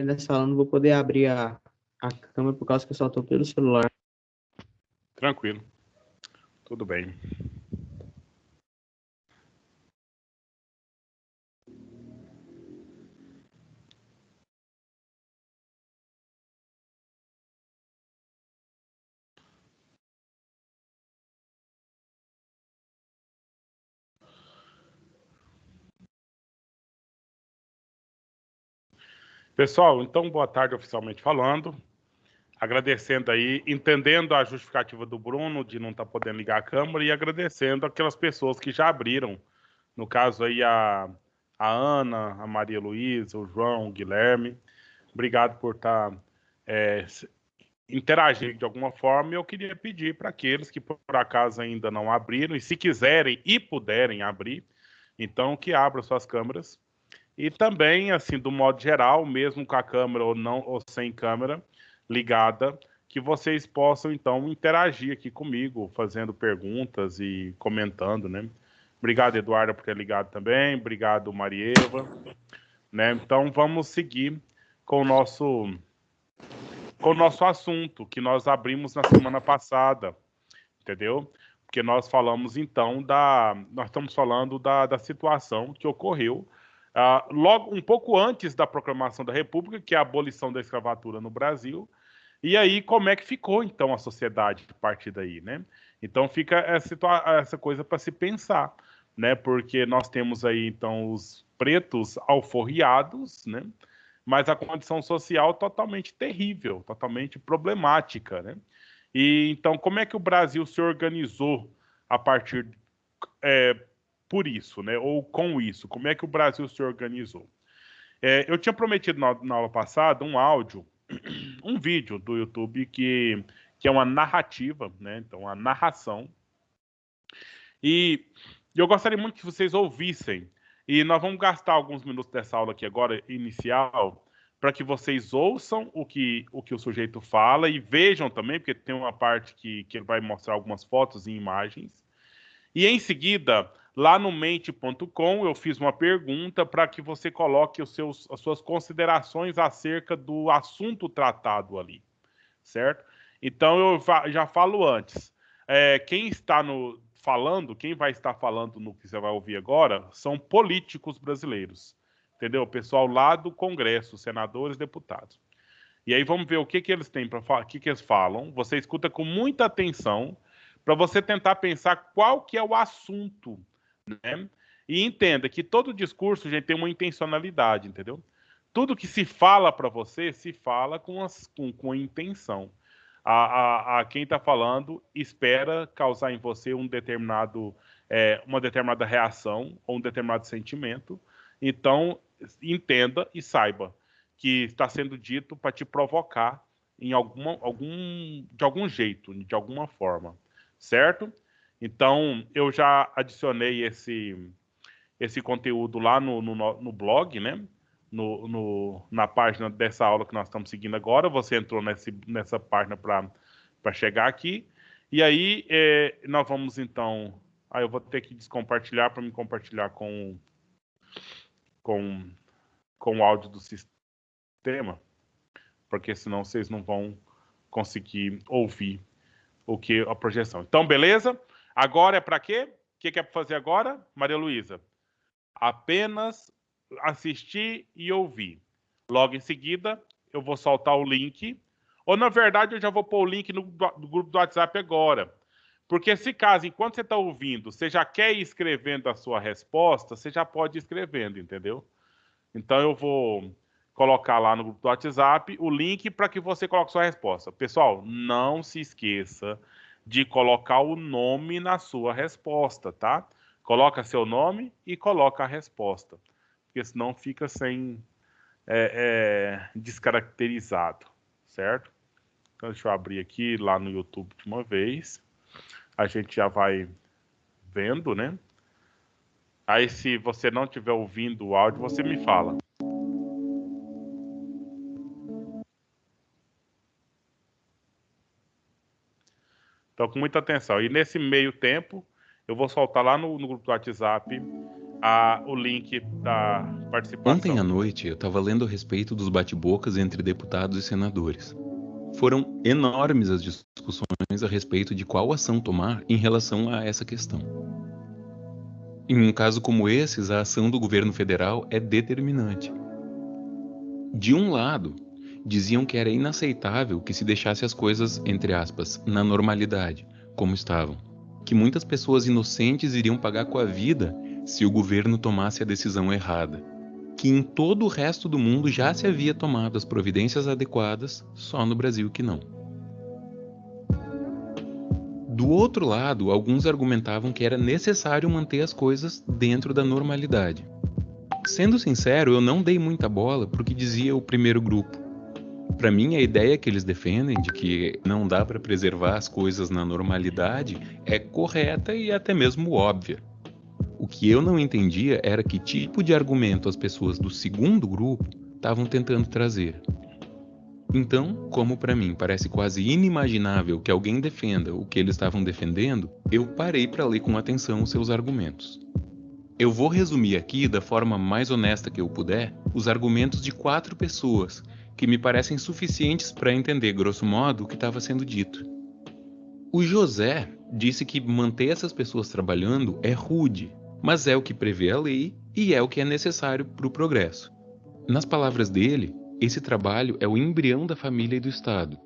nessa aula, não vou poder abrir a câmera por causa que eu só estou pelo celular. Tranquilo. Tudo bem. Pessoal, então, boa tarde oficialmente falando. Agradecendo aí, entendendo a justificativa do Bruno de não estar podendo ligar a câmera e agradecendo aquelas pessoas que já abriram. No caso aí a Ana, a Maria Luísa, o João, o Guilherme. Obrigado por estar interagindo de alguma forma. E eu queria pedir para aqueles que por acaso ainda não abriram e se quiserem e puderem abrir, então que abram suas câmeras. E também, assim, do modo geral, mesmo com a câmera ou não ou sem câmera ligada, que vocês possam então interagir aqui comigo, fazendo perguntas e comentando, né? Obrigado, Eduardo, por ter ligado também. Obrigado, Marieva, né? Então vamos seguir com o nosso assunto que nós abrimos na semana passada, entendeu? Porque nós falamos então nós estamos falando da situação que ocorreu logo um pouco antes da proclamação da República, que é a abolição da escravatura no Brasil. E aí, como é que ficou, então, a sociedade a partir daí, né? Então, fica essa coisa para se pensar, né? Porque nós temos aí, então, os pretos alforriados, né? Mas a condição social totalmente terrível, totalmente problemática, né? E, então, como é que o Brasil se organizou a partir por isso, né? Ou com isso? Como é que o Brasil se organizou? Eu tinha prometido na aula passada um áudio, um vídeo do YouTube que é uma narrativa, né? Então, uma narração. E eu gostaria muito que vocês ouvissem. E nós vamos gastar alguns minutos dessa aula aqui agora, inicial, para que vocês ouçam o que o sujeito fala e vejam também, porque tem uma parte que ele vai mostrar algumas fotos e imagens. E em seguida, lá no mente.com, eu fiz uma pergunta para que você coloque as suas considerações acerca do assunto tratado ali, certo? Então eu já falo antes. Quem está quem vai estar falando no que você vai ouvir agora, são políticos brasileiros, entendeu? O pessoal lá do Congresso, senadores, deputados. E aí vamos ver o que eles têm para falar, o que eles falam. Você escuta com muita atenção para você tentar pensar qual que é o assunto, né? E entenda que todo discurso, gente, tem uma intencionalidade, entendeu? Tudo que se fala para você, se fala com intenção. A quem está falando espera causar em você uma determinada reação ou um determinado sentimento. Então, entenda e saiba que está sendo dito para te provocar de algum jeito, de alguma forma, certo? Então, eu já adicionei esse conteúdo lá no blog, né? Na página dessa aula que nós estamos seguindo agora. Você entrou nessa página para chegar aqui. E aí, nós vamos então. Aí eu vou ter que descompartilhar para me compartilhar com, com o áudio do sistema, porque senão vocês não vão conseguir ouvir a projeção. Então, beleza? Agora é para quê? O que é para fazer agora, Maria Luísa? Apenas assistir e ouvir. Logo em seguida, eu vou soltar o link. Ou, na verdade, eu já vou pôr o link no grupo do WhatsApp agora. Porque se caso, enquanto você está ouvindo, você já quer ir escrevendo a sua resposta, você já pode ir escrevendo, entendeu? Então eu vou colocar lá no grupo do WhatsApp o link para que você coloque sua resposta. Pessoal, não se esqueça de colocar o nome na sua resposta, tá? Coloca seu nome e coloca a resposta, porque senão fica sem descaracterizado, certo? Então deixa eu abrir aqui lá no YouTube de uma vez. A gente já vai vendo, né? Aí se você não estiver ouvindo o áudio, você me fala. Então, com muita atenção. E nesse meio tempo, eu vou soltar lá no grupo do WhatsApp o link da participação. Ontem à noite eu estava lendo a respeito dos bate-bocas entre deputados e senadores. Foram enormes as discussões a respeito de qual ação tomar em relação a essa questão. Em um caso como esses, a ação do governo federal é determinante. De um lado, diziam que era inaceitável que se deixasse as coisas, entre aspas, na normalidade, como estavam. Que muitas pessoas inocentes iriam pagar com a vida se o governo tomasse a decisão errada. Que em todo o resto do mundo já se havia tomado as providências adequadas, só no Brasil que não. Do outro lado, alguns argumentavam que era necessário manter as coisas dentro da normalidade. Sendo sincero, eu não dei muita bola porque dizia o primeiro grupo. Para mim, a ideia que eles defendem de que não dá para preservar as coisas na normalidade é correta e até mesmo óbvia. O que eu não entendia era que tipo de argumento as pessoas do segundo grupo estavam tentando trazer. Então, como para mim parece quase inimaginável que alguém defenda o que eles estavam defendendo, eu parei para ler com atenção os seus argumentos. Eu vou resumir aqui, da forma mais honesta que eu puder, os argumentos de 4 pessoas, que me parecem suficientes para entender, grosso modo, o que estava sendo dito. O José disse que manter essas pessoas trabalhando é rude, mas é o que prevê a lei e é o que é necessário para o progresso. Nas palavras dele, esse trabalho é o embrião da família e do Estado.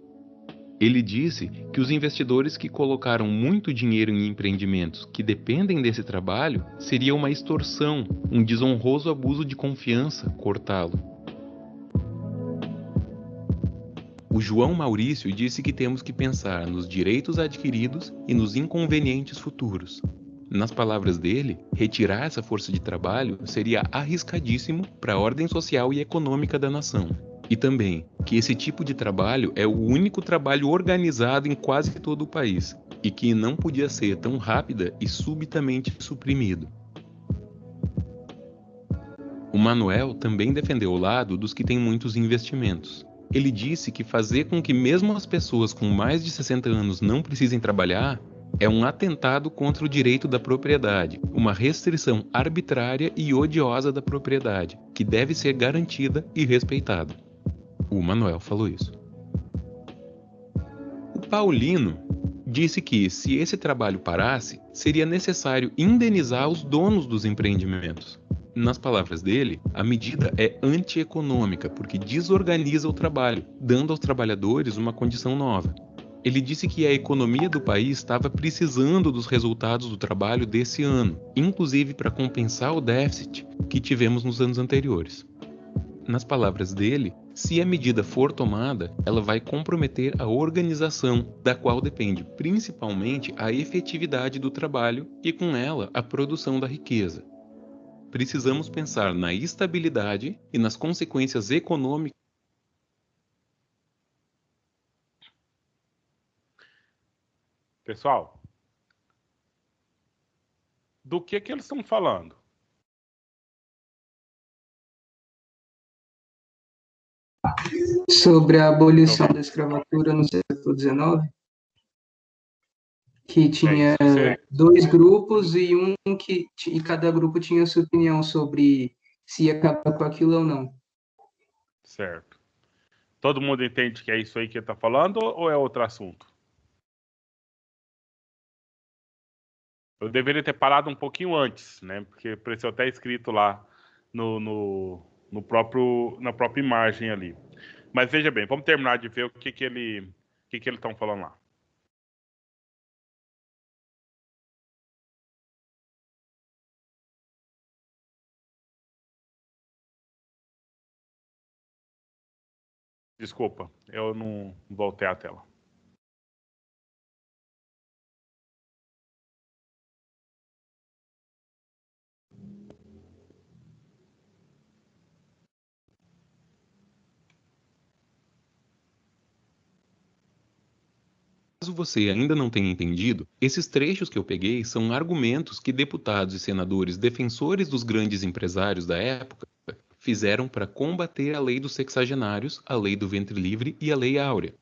Ele disse que os investidores que colocaram muito dinheiro em empreendimentos que dependem desse trabalho seria uma extorsão, um desonroso abuso de confiança cortá-lo. O João Maurício disse que temos que pensar nos direitos adquiridos e nos inconvenientes futuros. Nas palavras dele, retirar essa força de trabalho seria arriscadíssimo para a ordem social e econômica da nação. E também que esse tipo de trabalho é o único trabalho organizado em quase todo o país e que não podia ser tão rápida e subitamente suprimido. O Manuel também defendeu o lado dos que têm muitos investimentos. Ele disse que fazer com que mesmo as pessoas com mais de 60 anos não precisem trabalhar é um atentado contra o direito da propriedade, uma restrição arbitrária e odiosa da propriedade, que deve ser garantida e respeitada. O Manuel falou isso. O Paulino disse que, se esse trabalho parasse, seria necessário indenizar os donos dos empreendimentos. Nas palavras dele, a medida é antieconômica porque desorganiza o trabalho, dando aos trabalhadores uma condição nova. Ele disse que a economia do país estava precisando dos resultados do trabalho desse ano, inclusive para compensar o déficit que tivemos nos anos anteriores. Nas palavras dele, se a medida for tomada, ela vai comprometer a organização, da qual depende principalmente a efetividade do trabalho e, com ela, a produção da riqueza. Precisamos pensar na estabilidade e nas consequências econômicas. Pessoal, do que eles estão falando? Sobre a abolição da escravatura no século XIX, que tinha 2 grupos e e cada grupo tinha sua opinião sobre se ia acabar com aquilo ou não. Certo. Todo mundo entende que é isso aí que ele está falando ou é outro assunto? Eu deveria ter parado um pouquinho antes, né? Porque pareceu até escrito lá na própria imagem ali. Mas veja bem, vamos terminar de ver o que eles estão falando lá. Desculpa, eu não voltei à tela. Caso você ainda não tenha entendido, esses trechos que eu peguei são argumentos que deputados e senadores defensores dos grandes empresários da época fizeram para combater a lei dos sexagenários, a lei do ventre livre e a lei áurea.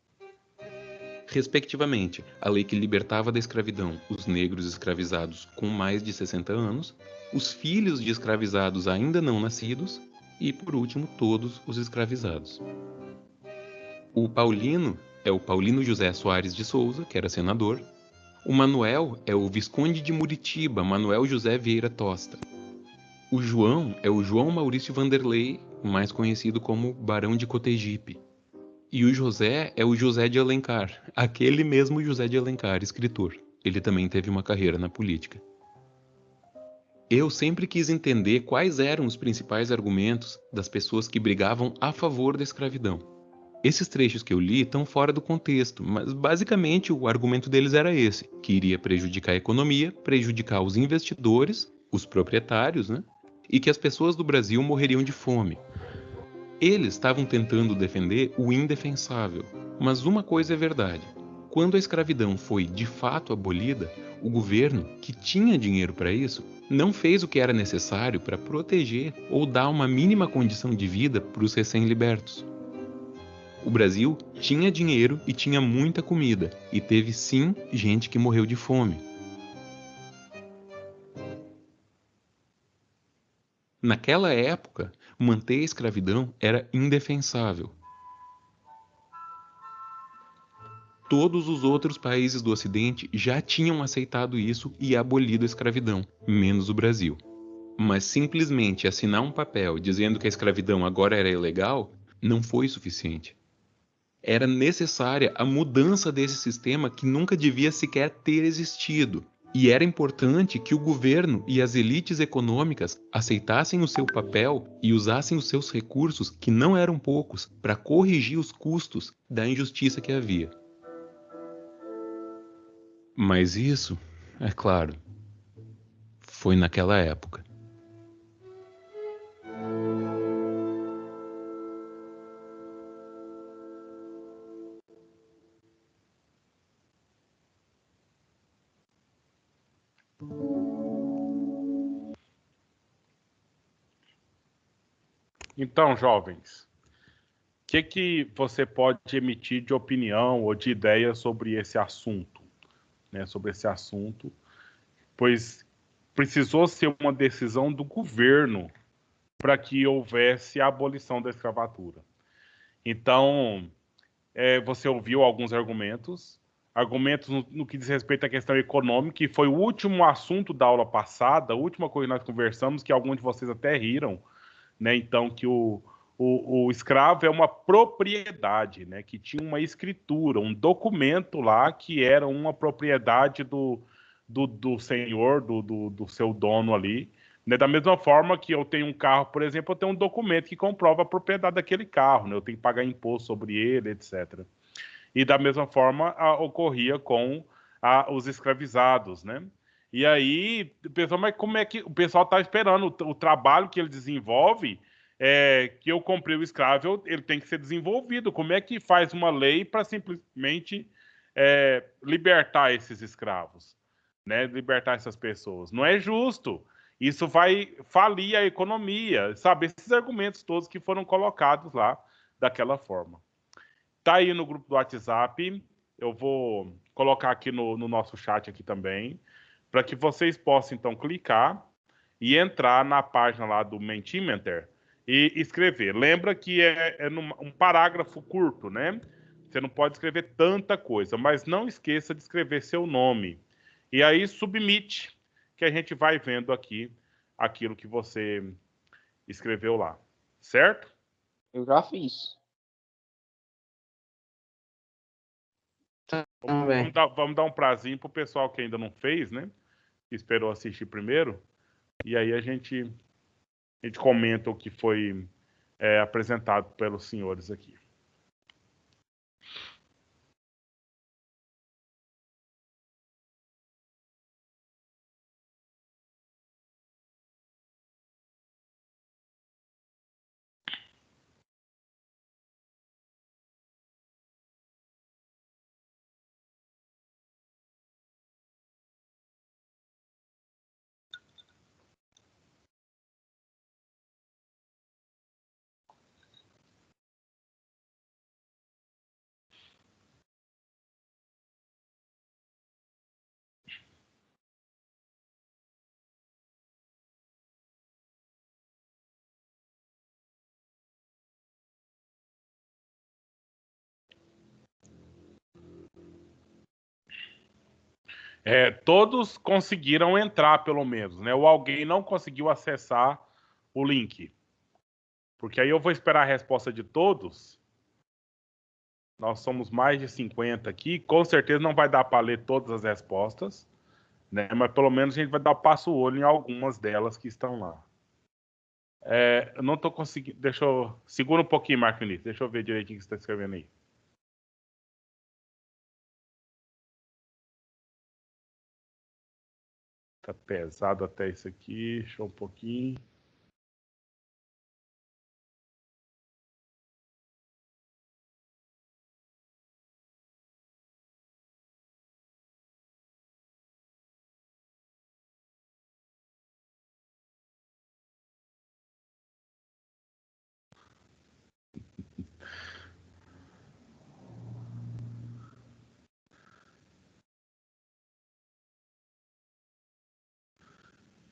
respectivamente, a lei que libertava da escravidão os negros escravizados com mais de 60 anos, os filhos de escravizados ainda não nascidos e, por último, todos os escravizados. O Paulino é o Paulino José Soares de Souza, que era senador. O Manuel é o Visconde de Muritiba, Manuel José Vieira Tosta. O João é o João Maurício Vanderlei, mais conhecido como Barão de Cotegipe. E o José é o José de Alencar, aquele mesmo José de Alencar, escritor. Ele também teve uma carreira na política. Eu sempre quis entender quais eram os principais argumentos das pessoas que brigavam a favor da escravidão. Esses trechos que eu li estão fora do contexto, mas basicamente o argumento deles era esse, que iria prejudicar a economia, prejudicar os investidores, os proprietários, né? E que as pessoas do Brasil morreriam de fome. Eles estavam tentando defender o indefensável, mas uma coisa é verdade. Quando a escravidão foi de fato abolida, o governo, que tinha dinheiro para isso, não fez o que era necessário para proteger ou dar uma mínima condição de vida para os recém-libertos. O Brasil tinha dinheiro e tinha muita comida, e teve sim gente que morreu de fome. Naquela época, manter a escravidão era indefensável. Todos os outros países do Ocidente já tinham aceitado isso e abolido a escravidão, menos o Brasil. Mas simplesmente assinar um papel dizendo que a escravidão agora era ilegal não foi suficiente. Era necessária a mudança desse sistema que nunca devia sequer ter existido. E era importante que o governo e as elites econômicas aceitassem o seu papel e usassem os seus recursos, que não eram poucos, para corrigir os custos da injustiça que havia. Mas isso, é claro, foi naquela época. Então, jovens, o que você pode emitir de opinião ou de ideia sobre esse assunto, né? Sobre esse assunto, pois precisou ser uma decisão do governo para que houvesse a abolição da escravatura. Então, você ouviu alguns argumentos, no que diz respeito à questão econômica, que foi o último assunto da aula passada, a última coisa que nós conversamos, que alguns de vocês até riram, né? Então, que o escravo é uma propriedade, né? Que tinha uma escritura, um documento lá que era uma propriedade do senhor, do seu dono ali. Né? Da mesma forma que eu tenho um carro, por exemplo, eu tenho um documento que comprova a propriedade daquele carro, né? Eu tenho que pagar imposto sobre ele, etc. E da mesma forma ocorria com os escravizados, né? E aí, o pessoal, mas como é que o pessoal está esperando o trabalho que ele desenvolve, que eu comprei o escravo, ele tem que ser desenvolvido. Como é que faz uma lei para simplesmente libertar esses escravos, né? Libertar essas pessoas? Não é justo. Isso vai falir a economia, sabe? Esses argumentos todos que foram colocados lá daquela forma. Tá aí no grupo do WhatsApp. Eu vou colocar aqui no nosso chat aqui também, para que vocês possam, então, clicar e entrar na página lá do Mentimeter e escrever. Lembra que é um parágrafo curto, né? Você não pode escrever tanta coisa, mas não esqueça de escrever seu nome. E aí, submite, que a gente vai vendo aqui aquilo que você escreveu lá. Certo? Eu já fiz. Também. Vamos dar um prazinho pro pessoal que ainda não fez, né? Que esperou assistir primeiro. E aí a gente comenta o que foi apresentado pelos senhores aqui. Todos conseguiram entrar, pelo menos, né? Ou alguém não conseguiu acessar o link. Porque aí eu vou esperar a resposta de todos. Nós somos mais de 50 aqui. Com certeza não vai dar para ler todas as respostas, né? Mas pelo menos a gente vai dar o passo-olho em algumas delas que estão lá. Eu não estou conseguindo... Segura um pouquinho, Marco Vinícius. Deixa eu ver direitinho o que você está escrevendo aí. Tá pesado até isso aqui. Deixa eu um pouquinho.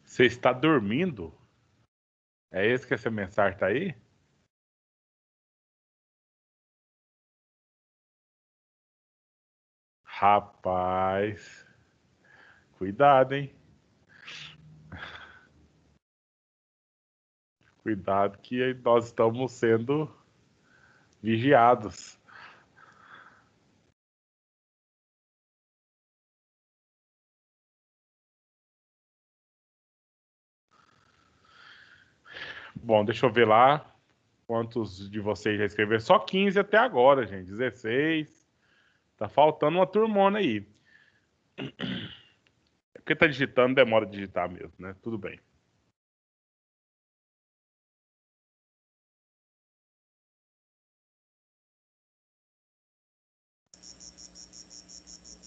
Você está dormindo? É esse que essa mensagem tá aí? Rapaz, cuidado, hein? Cuidado que nós estamos sendo vigiados. Bom, deixa eu ver lá quantos de vocês já escreveram. Só 15 até agora, gente. 16. Tá faltando uma turmona aí. É porque tá digitando, demora a digitar mesmo, né? Tudo bem.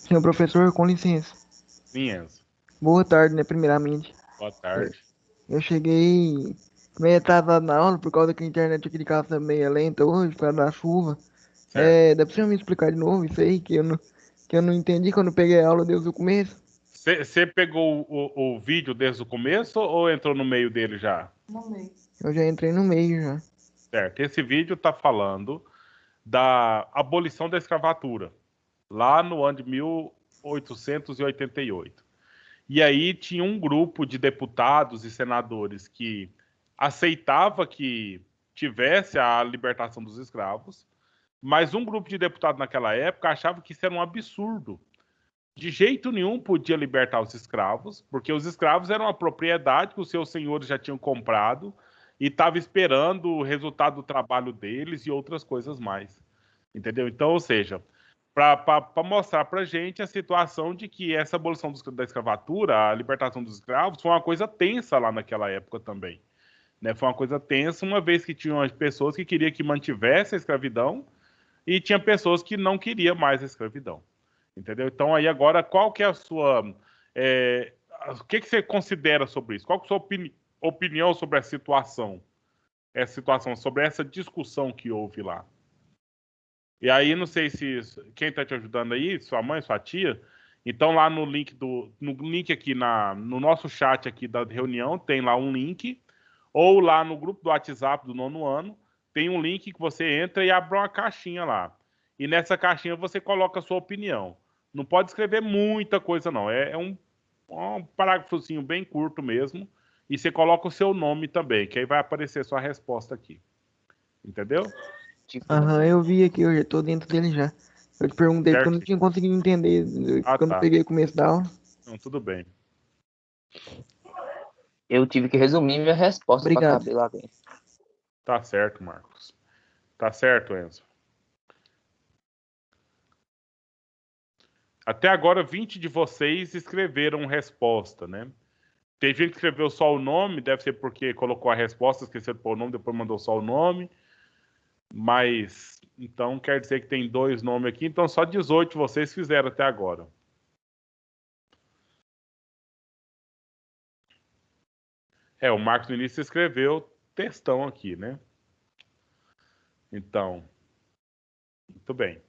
Senhor professor, com licença. Sim, Enzo. Boa tarde, né, primeiramente. Boa tarde. Eu cheguei meio atrasado na aula por causa que a internet aqui de casa tá meio lenta hoje, por causa da chuva. Certo. Dá pra você me explicar de novo isso aí, que eu não entendi quando eu peguei a aula desde o começo? Você pegou o vídeo desde o começo ou entrou no meio dele já? Eu já entrei no meio já. Certo. Esse vídeo está falando da abolição da escravatura, lá no ano de 1888. E aí tinha um grupo de deputados e senadores que aceitava que tivesse a libertação dos escravos, mas um grupo de deputados naquela época achava que isso era um absurdo. De jeito nenhum podia libertar os escravos, porque os escravos eram uma propriedade que os seus senhores já tinham comprado e estava esperando o resultado do trabalho deles e outras coisas mais. Entendeu? Então, ou seja, para mostrar para a gente a situação de que essa abolição da escravatura, a libertação dos escravos, foi uma coisa tensa lá naquela época também. Né? Foi uma coisa tensa, uma vez que tinham as pessoas que queriam que mantivesse a escravidão e tinha pessoas que não queriam mais a escravidão. Entendeu? Então, aí agora, qual que é a sua... o que você considera sobre isso? Qual que é a sua opinião sobre a situação? Essa situação, sobre essa discussão que houve lá? E aí, não sei se quem está te ajudando aí, sua mãe, sua tia, então lá no link aqui no nosso chat aqui da reunião, tem lá um link, ou lá no grupo do WhatsApp do 9º ano, tem um link que você entra e abre uma caixinha lá. E nessa caixinha você coloca a sua opinião. Não pode escrever muita coisa, não. É um parágrafozinho bem curto mesmo. E você coloca o seu nome também, que aí vai aparecer sua resposta aqui. Entendeu? Aham, eu vi aqui, eu já tô dentro dele já. Eu te perguntei porque eu não tinha conseguido entender quando eu peguei o começo da aula. Não, tudo bem. Eu tive que resumir minha resposta para Obrigado. caber lá dentro. Tá certo, Marcos. Tá certo, Enzo. Até agora, 20 de vocês escreveram resposta, né? Tem gente que escreveu só o nome, deve ser porque colocou a resposta, esqueceu de pôr o nome, depois mandou só o nome. Mas, então, quer dizer que tem 2 nomes aqui. Então, só 18 vocês fizeram até agora. O Marcos no início escreveu textão aqui, né? Então, muito bem.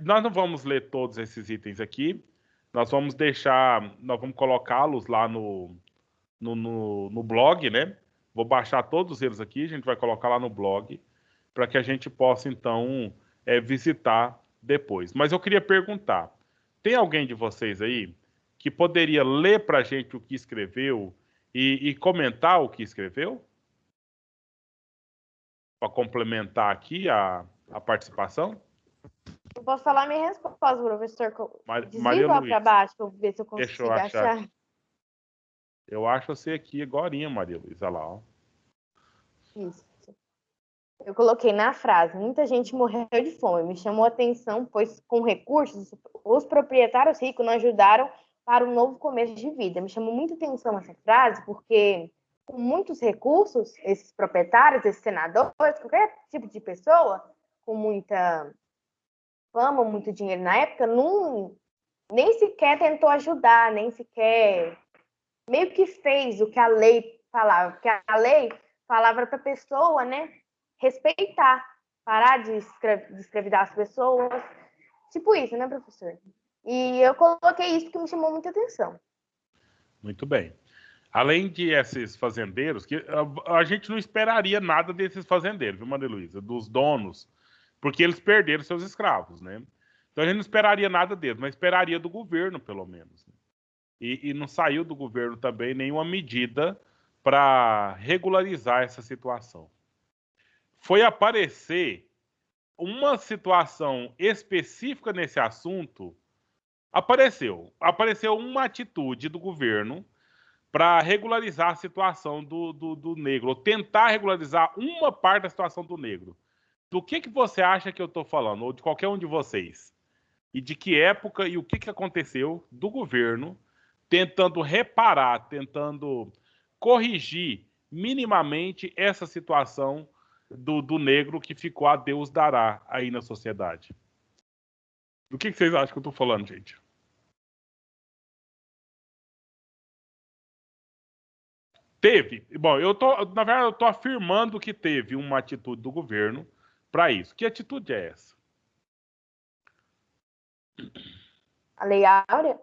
Nós não vamos ler todos esses itens aqui. Nós vamos colocá-los lá no blog, né? Vou baixar todos eles aqui, a gente vai colocar lá no blog, para que a gente possa, então, visitar depois. Mas eu queria perguntar, Tem alguém de vocês aí que poderia ler para a gente o que escreveu e comentar o que escreveu? Para complementar aqui a participação? Eu posso falar minha resposta, professor. Maria Desliga para Luísa, baixo para ver se eu deixa consigo eu achar. Eu acho você aqui agorinha, Maria Luísa, lá, ó. Isso. Eu coloquei na frase, muita gente morreu de fome. Me chamou a atenção, pois com recursos, os proprietários ricos não ajudaram para um novo começo de vida. Me chamou muita atenção essa frase, porque com muitos recursos, esses proprietários, esses senadores, qualquer tipo de pessoa com muita fama, muito dinheiro na época, nem sequer tentou ajudar, nem sequer meio que fez o que a lei falava, porque a lei falava para a pessoa, né, respeitar, parar de escravidar as pessoas, tipo isso, né, professor? E eu coloquei isso porque me chamou muita atenção. Muito bem. Além de esses fazendeiros, que a gente não esperaria nada desses fazendeiros, viu, Maria Luísa? Dos donos, porque eles perderam seus escravos, né? Então a gente não esperaria nada deles, mas esperaria do governo, pelo menos. E não saiu do governo também nenhuma medida para regularizar essa situação. Foi aparecer uma situação específica nesse assunto, apareceu uma atitude do governo para regularizar a situação do negro, ou tentar regularizar uma parte da situação do negro. Do que você acha que eu estou falando, ou de qualquer um de vocês? E de que época e o que aconteceu do governo tentando reparar, tentando corrigir minimamente essa situação do negro que ficou a Deus dará aí na sociedade. Do que vocês acham que eu estou falando, gente? Teve. Bom, na verdade, eu tô afirmando que teve uma atitude do governo para isso. Que atitude é essa? A Lei Áurea?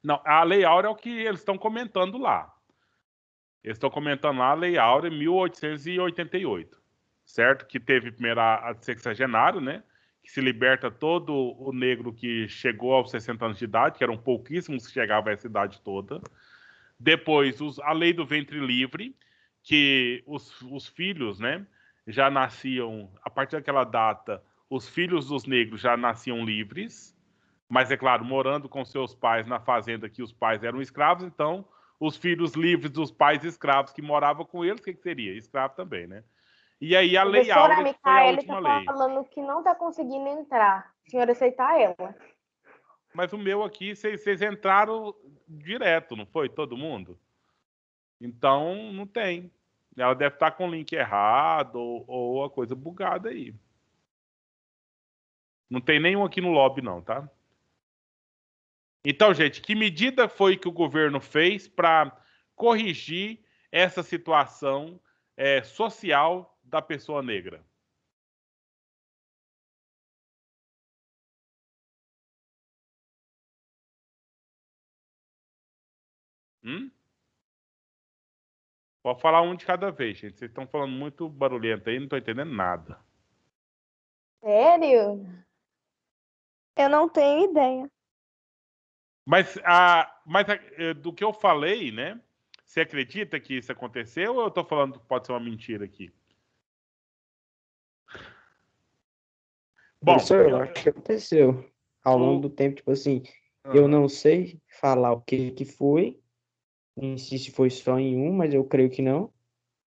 Não, a Lei Áurea é o que eles estão comentando lá. Eles estão comentando lá a Lei Áurea 1888, certo? Que teve primeiro a sexagenário, né? Que se liberta todo o negro que chegou aos 60 anos de idade, que eram pouquíssimos que chegavam a essa idade toda. Depois, a lei do ventre livre, que os filhos, né, já nasciam, a partir daquela data, os filhos dos negros já nasciam livres, mas, é claro, morando com seus pais na fazenda que os pais eram escravos, então, os filhos livres dos pais escravos que moravam com eles, o que seria? Escravo também, né? E aí a Lei Áurea que foi a última lei. Tá falando que não está conseguindo entrar. O senhor aceitar ela. Mas o meu aqui, vocês entraram direto, não foi? Todo mundo? Então, não tem. Ela deve estar com o link errado ou a coisa bugada aí. Não tem nenhum aqui no lobby, não, tá? Então, gente, que medida foi que o governo fez para corrigir essa situação social da pessoa negra? Pode falar um de cada vez, gente. Vocês estão falando muito barulhento aí, não estou entendendo nada. Sério? Eu não tenho ideia. Mas do que eu falei, né? Você acredita que isso aconteceu ou eu estou falando que pode ser uma mentira aqui? Bom, professor, eu acho que aconteceu. Ao longo do tempo, tipo assim, eu não sei falar o que foi, se foi só em um, mas eu creio que não.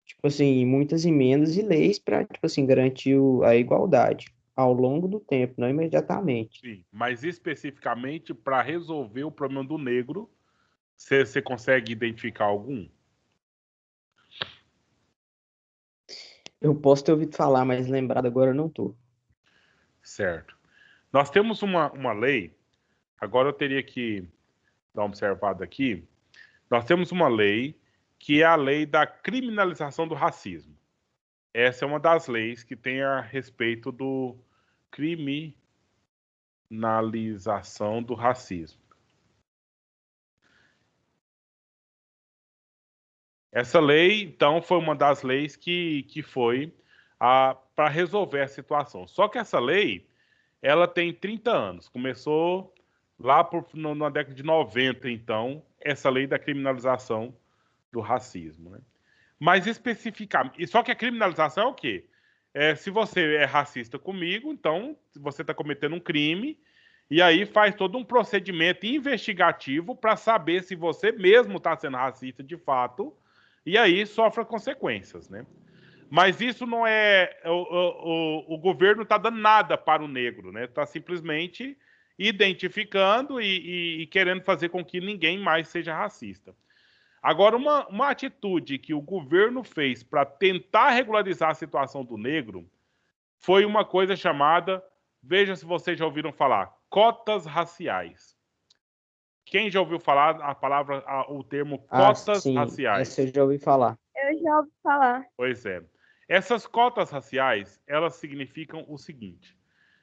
Tipo assim, muitas emendas e leis para, tipo assim, garantir a igualdade ao longo do tempo, não imediatamente. Sim, mas especificamente para resolver o problema do negro, você consegue identificar algum? Eu posso ter ouvido falar, mas lembrado agora eu não tô. Certo. Nós temos uma lei, agora eu teria que dar uma observada aqui. Nós temos uma lei que é a lei da criminalização do racismo. Essa é uma das leis que tem a respeito do criminalização do racismo. Essa lei, então, foi uma das leis que foi para resolver a situação. Só que essa lei, ela tem 30 anos. Começou lá na década de 90, então, essa lei da criminalização do racismo, né? Mas especificamente... Só que a criminalização é o quê? Se você é racista comigo, então você está cometendo um crime, e aí faz todo um procedimento investigativo para saber se você mesmo está sendo racista de fato, e aí sofre consequências, né? Mas isso não é... O governo não está dando nada para o negro, né? Está simplesmente identificando e querendo fazer com que ninguém mais seja racista. Agora, uma atitude que o governo fez para tentar regularizar a situação do negro foi uma coisa chamada, veja se vocês já ouviram falar, cotas raciais. Quem já ouviu falar o termo cotas sim, raciais? essa eu já ouvi falar. Eu já ouvi falar. Pois é. Essas cotas raciais, elas significam o seguinte: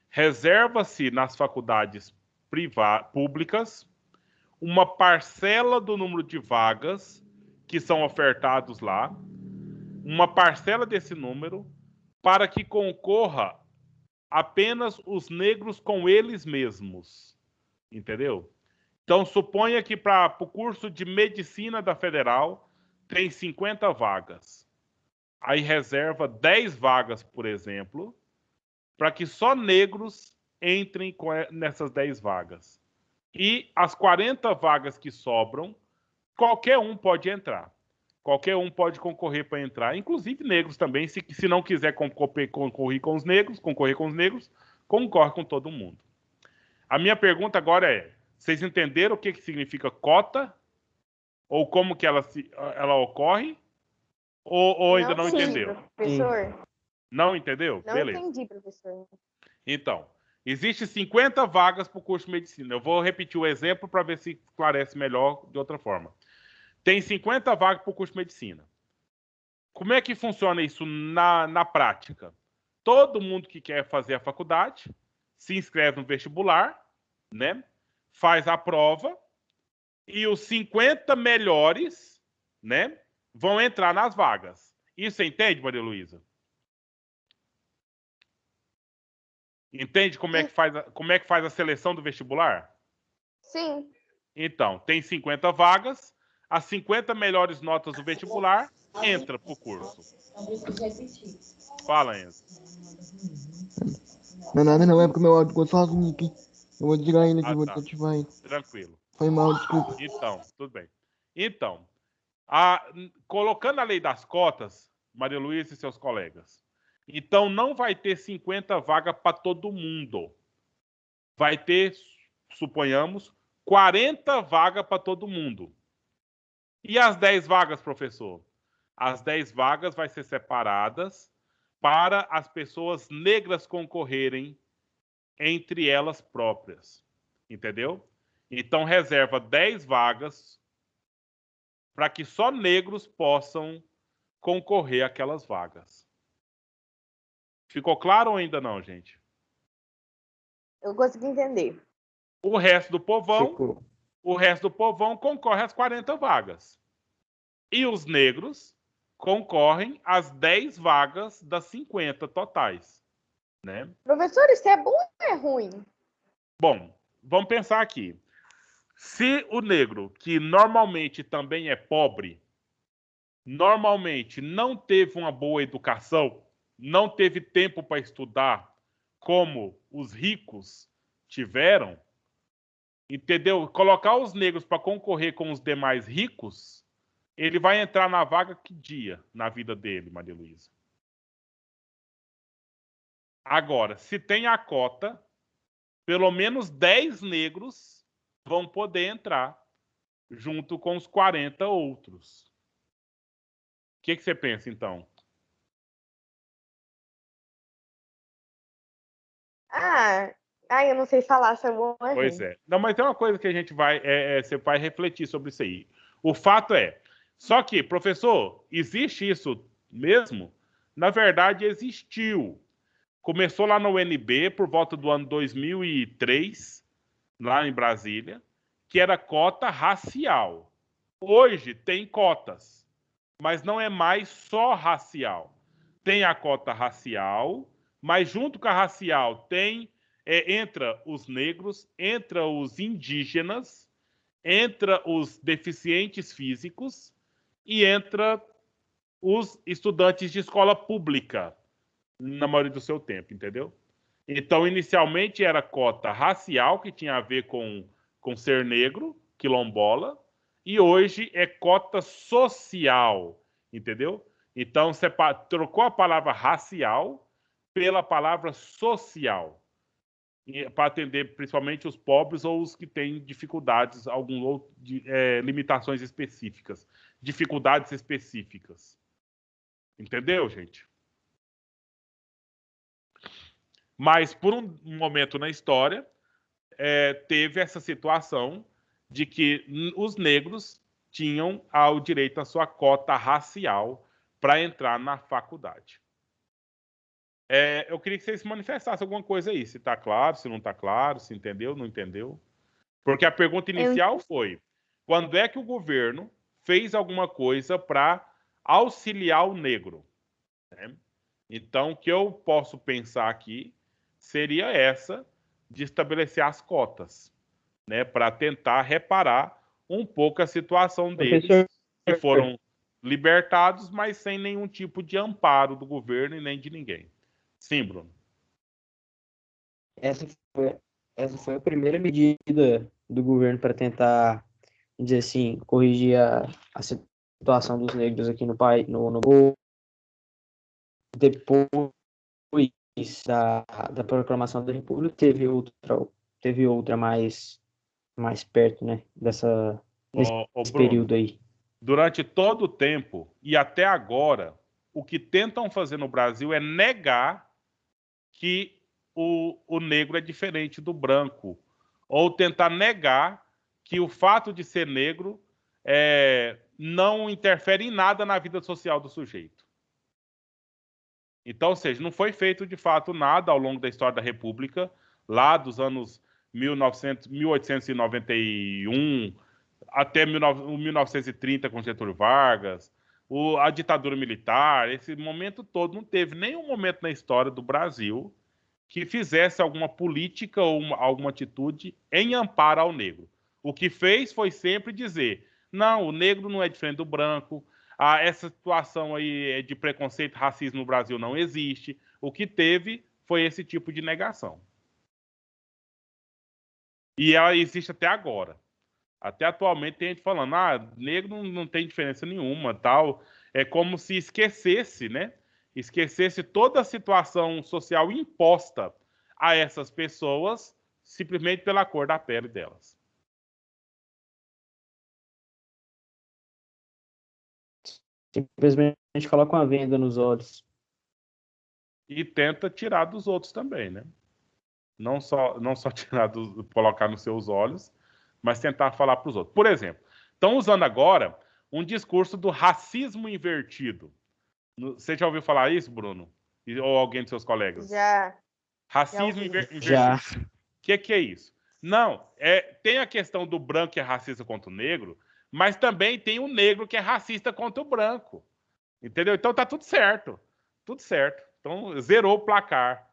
reserva-se nas faculdades públicas uma parcela do número de vagas que são ofertados lá, uma parcela desse número, para que concorra apenas os negros com eles mesmos. Entendeu? Então, suponha que para o curso de medicina da Federal tem 50 vagas. Aí reserva 10 vagas, por exemplo, para que só negros entrem nessas 10 vagas. E as 40 vagas que sobram, qualquer um pode entrar. Qualquer um pode concorrer para entrar, inclusive negros também. Se não quiser concorrer com os negros, concorre com todo mundo. A minha pergunta agora é: vocês entenderam o que significa cota? Ou como que ela ocorre? Ou ainda não entendeu? Professor. Não entendeu? Não Beleza. entendi, professor. Então, existe 50 vagas para o curso de medicina. Eu vou repetir o exemplo para ver se esclarece melhor de outra forma. Tem 50 vagas para o curso de medicina. Como é que funciona isso na prática? Todo mundo que quer fazer a faculdade se inscreve no vestibular, né? Faz a prova e os 50 melhores, né, vão entrar nas vagas. Isso você entende, Maria Luísa? Entende como é que faz a seleção do vestibular? Sim. Então, tem 50 vagas, as 50 melhores notas do vestibular entra pro curso. Fala, Enzo. Não é nada não, é porque meu áudio ficou sozinho aqui. Eu vou desligar ele aqui, vou desativar ele. Tranquilo. Foi mal, desculpa. Então, tudo bem. Então, colocando a lei das cotas, Maria Luísa e seus colegas, então não vai ter 50 vagas para todo mundo. Vai ter, suponhamos, 40 vagas para todo mundo. E as 10 vagas, professor? As 10 vagas vai ser separadas para as pessoas negras concorrerem entre elas próprias. Entendeu? Então reserva 10 vagas para que só negros possam concorrer àquelas vagas. Ficou claro ou ainda não, gente? Eu consegui entender. O resto do povão, Ficou. Concorre às 40 vagas. E os negros concorrem às 10 vagas das 50 totais, né? Professor, isso é bom ou é ruim? Bom, vamos pensar aqui. Se o negro, que normalmente também é pobre, normalmente não teve uma boa educação, não teve tempo para estudar como os ricos tiveram, entendeu? Colocar os negros para concorrer com os demais ricos, ele vai entrar na vaga que dia na vida dele, Maria Luísa? Agora, se tem a cota, pelo menos 10 negros vão poder entrar junto com os 40 outros. O que você pensa, então? Eu não sei falar se é bom ou é ruim. Pois é. Não, mas tem uma coisa que a gente vai... você vai refletir sobre isso aí. O fato é... Só que, professor, existe isso mesmo? Na verdade, existiu. Começou lá no UNB por volta do ano 2003, lá em Brasília, que era cota racial. Hoje tem cotas, mas não é mais só racial. Tem a cota racial, mas junto com a racial tem entra os negros, entra os indígenas, entra os deficientes físicos e entra os estudantes de escola pública, na maioria do seu tempo, entendeu? Então, inicialmente era cota racial, que tinha a ver com ser negro, quilombola, e hoje é cota social, entendeu? Então, você trocou a palavra racial pela palavra social, para atender principalmente os pobres ou os que têm dificuldades, limitações específicas, dificuldades específicas. Entendeu, gente? Mas, por um momento na história, teve essa situação de que os negros tinham o direito à sua cota racial para entrar na faculdade. Eu queria que vocês manifestassem alguma coisa aí, se está claro, se não está claro, se entendeu, não entendeu. Porque a pergunta inicial foi: quando é que o governo fez alguma coisa para auxiliar o negro? Né? Então, o que eu posso pensar aqui seria essa de estabelecer as cotas, né, para tentar reparar um pouco a situação deles, que foram libertados, mas sem nenhum tipo de amparo do governo e nem de ninguém. Sim, Bruno. Essa foi a primeira medida do governo para tentar, dizer assim, corrigir a situação dos negros aqui no país. Depois da proclamação da República, teve outra mais perto, né, nesse período aí. Durante todo o tempo e até agora, o que tentam fazer no Brasil é negar que o negro é diferente do branco, ou tentar negar que o fato de ser negro não interfere em nada na vida social do sujeito. Então, ou seja, não foi feito de fato nada ao longo da história da República, lá dos anos 1891 até 1930 com Getúlio Vargas, a ditadura militar, esse momento todo, não teve nenhum momento na história do Brasil que fizesse alguma política ou alguma atitude em amparo ao negro. O que fez foi sempre dizer: não, o negro não é diferente do branco, essa situação aí de preconceito, racismo no Brasil não existe. O que teve foi esse tipo de negação. E ela existe até agora. Até atualmente tem gente falando: negro não tem diferença nenhuma, tal. É como se esquecesse, né? Esquecesse toda a situação social imposta a essas pessoas simplesmente pela cor da pele delas. Simplesmente coloca uma venda nos olhos. E tenta tirar dos outros também, né? Não só colocar nos seus olhos, mas tentar falar para os outros. Por exemplo, estão usando agora um discurso do racismo invertido. Você já ouviu falar isso, Bruno? Ou alguém de seus colegas? Já. Racismo invertido. Já. O que é isso? Não, tem a questão do branco que é racista contra o negro, mas também tem o negro que é racista contra o branco. Entendeu? Então tá tudo certo. Tudo certo. Então zerou o placar.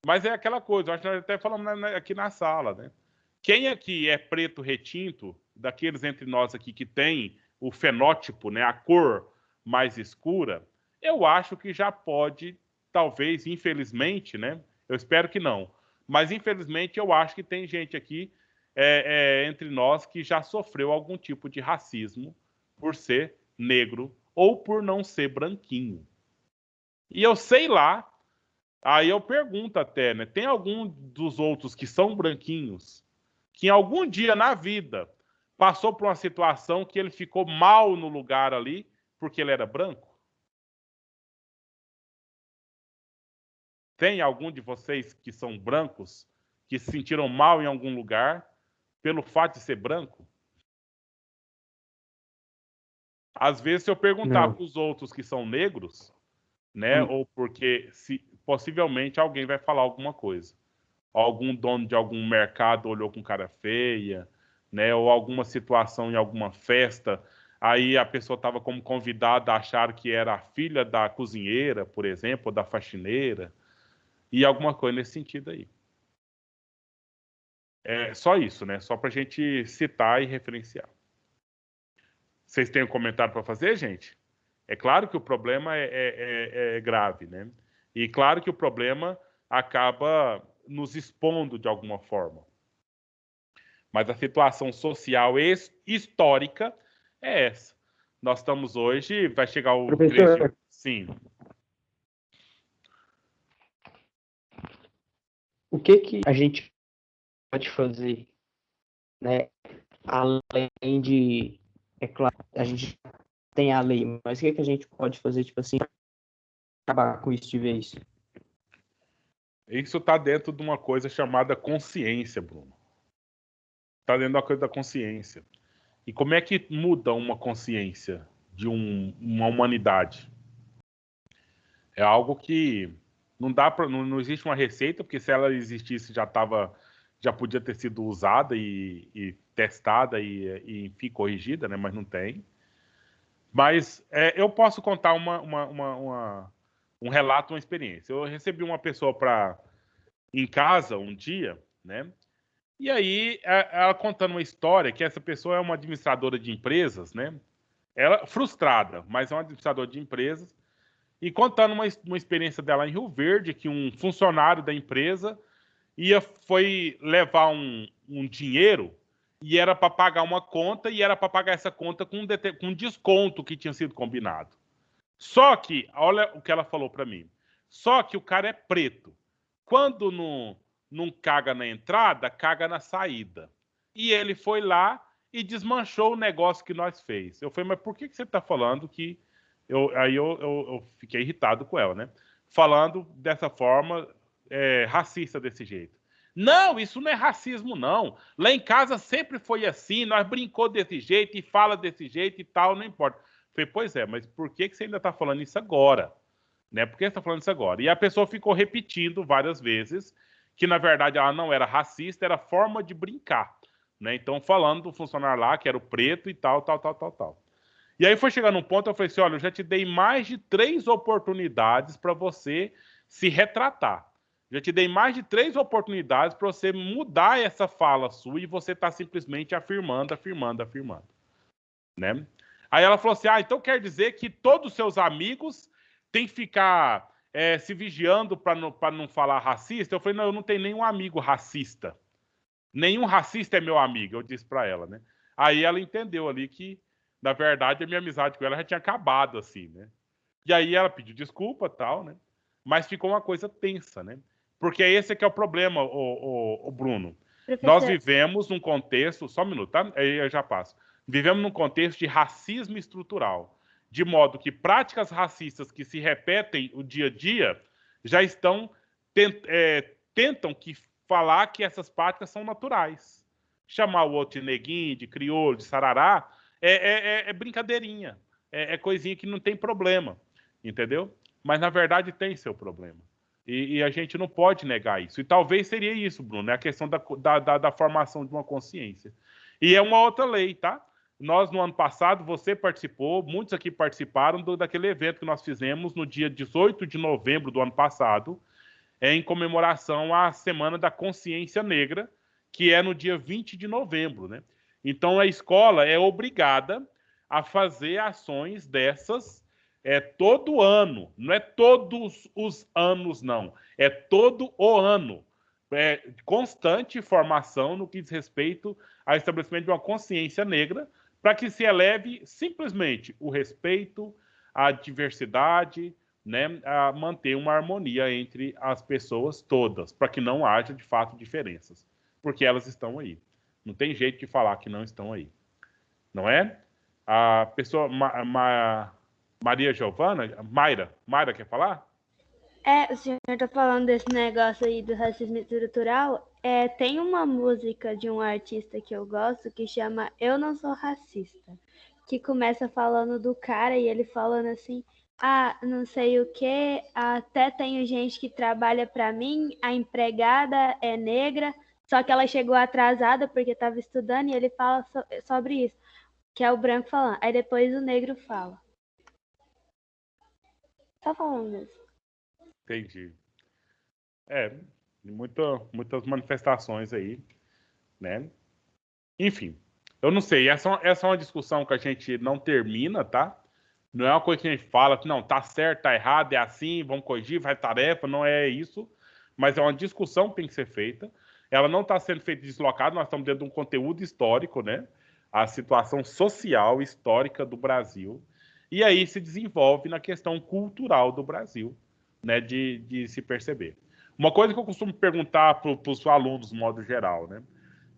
Mas é aquela coisa, eu acho que nós até falamos aqui na sala, né? Quem aqui é preto retinto, daqueles entre nós aqui que tem o fenótipo, né, a cor mais escura, eu acho que já pode, talvez, infelizmente, né? Eu espero que não. Mas, infelizmente, eu acho que tem gente aqui entre nós que já sofreu algum tipo de racismo por ser negro ou por não ser branquinho. E eu sei lá, aí eu pergunto até, né? Tem algum dos outros que são branquinhos que em algum dia na vida passou por uma situação que ele ficou mal no lugar ali porque ele era branco? Tem algum de vocês que são brancos que se sentiram mal em algum lugar pelo fato de ser branco? Às vezes, se eu perguntar para os outros que são negros, né, ou porque possivelmente alguém vai falar alguma coisa. Algum dono de algum mercado olhou com cara feia, né, ou alguma situação em alguma festa, aí a pessoa estava como convidada a achar que era a filha da cozinheira, por exemplo, ou da faxineira, e alguma coisa nesse sentido aí. É só isso, né? Só para a gente citar e referenciar. Vocês têm um comentário para fazer, gente? É claro que o problema é grave, né? E claro que o problema acaba nos expondo de alguma forma. Mas a situação social histórica é essa. Nós estamos hoje, vai chegar o Professor, sim. o que a gente pode fazer, né? Além de, é claro, a gente tem a lei, mas o que a gente pode fazer, tipo assim, para acabar com isso de vez? Isso está dentro de uma coisa chamada consciência, Bruno. Está dentro da coisa da consciência. E como é que muda uma consciência de uma humanidade? É algo que não dá para, não existe uma receita, porque se ela existisse já podia ter sido usada e testada e enfim, corrigida, né? Mas não tem. Mas eu posso contar um relato, uma experiência. Eu recebi uma pessoa em casa um dia, né? E aí ela contando uma história que essa pessoa é uma administradora de empresas, né? Ela frustrada, mas é uma administradora de empresas e contando uma experiência dela em Rio Verde, que um funcionário da empresa foi levar um dinheiro e era para pagar uma conta e era para pagar essa conta com um desconto que tinha sido combinado. Só que, olha o que ela falou para mim, só que o cara é preto. Quando não caga na entrada, caga na saída. E ele foi lá e desmanchou o negócio que nós fez. Eu falei, mas por que você está falando que... Aí eu fiquei irritado com ela, né? Falando dessa forma, racista desse jeito. Não, isso não é racismo, não. Lá em casa sempre foi assim, nós brincou desse jeito e fala desse jeito e tal, não importa. Eu falei, pois é, mas por que você ainda está falando isso agora? Né? Por que você está falando isso agora? E a pessoa ficou repetindo várias vezes que, na verdade, ela não era racista, era forma de brincar. Né? Então, falando do funcionário lá, que era o preto e tal. E aí foi chegando um ponto, eu falei assim, olha, eu já te dei mais de 3 oportunidades para você se retratar. Já te dei mais de 3 oportunidades para você mudar essa fala sua e você está simplesmente afirmando. Né? Aí ela falou assim, então quer dizer que todos os seus amigos têm que ficar se vigiando para não falar racista? Eu falei, não, eu não tenho nenhum amigo racista. Nenhum racista é meu amigo, eu disse para ela, né? Aí ela entendeu ali que, na verdade, a minha amizade com ela já tinha acabado, assim, né? E aí ela pediu desculpa e tal, né? Mas ficou uma coisa tensa, né? Porque esse que é o problema, o Bruno. Professor. Nós vivemos num contexto... Só um minuto, tá? Aí eu já passo. Vivemos num contexto de racismo estrutural, de modo que práticas racistas que se repetem o dia a dia já tentam falar que essas práticas são naturais. Chamar o outro de neguinho, de crioulo, de sarará, é brincadeirinha. É coisinha que não tem problema, entendeu? Mas, na verdade, tem seu problema. E a gente não pode negar isso. E talvez seria isso, Bruno, é a questão da formação de uma consciência. E é uma outra lei, tá? Nós, no ano passado, você participou, muitos aqui participaram daquele evento que nós fizemos no dia 18 de novembro do ano passado, em comemoração à Semana da Consciência Negra, que é no dia 20 de novembro, né? Então, a escola é obrigada a fazer ações dessas todo ano. Não é todos os anos, não. É todo o ano. Constante formação no que diz respeito ao estabelecimento de uma consciência negra para que se eleve simplesmente o respeito, a diversidade, né, a manter uma harmonia entre as pessoas todas, para que não haja, de fato, diferenças. Porque elas estão aí. Não tem jeito de falar que não estão aí. Não é? A pessoa... Maria Giovana? Mayra quer falar? O senhor tá falando desse negócio aí do racismo estrutural. Tem uma música de um artista que eu gosto que chama Eu Não Sou Racista, que começa falando do cara e ele falando assim, não sei o que, até tenho gente que trabalha para mim, a empregada é negra, só que ela chegou atrasada porque estava estudando e ele fala sobre isso, que é o branco falando. Aí depois o negro fala. Só falando isso. Entendi. Muitas manifestações aí. né? Enfim, eu não sei, essa é uma discussão que a gente não termina, tá? Não é uma coisa que a gente fala que não, tá certo, tá errado, é assim, vamos corrigir, vai tarefa, não é isso, mas é uma discussão que tem que ser feita. Ela não está sendo feita deslocada, nós estamos dentro de um conteúdo histórico, né? A situação social histórica do Brasil. E aí se desenvolve na questão cultural do Brasil, né? De se perceber. Uma coisa que eu costumo perguntar para os alunos, de modo geral, né?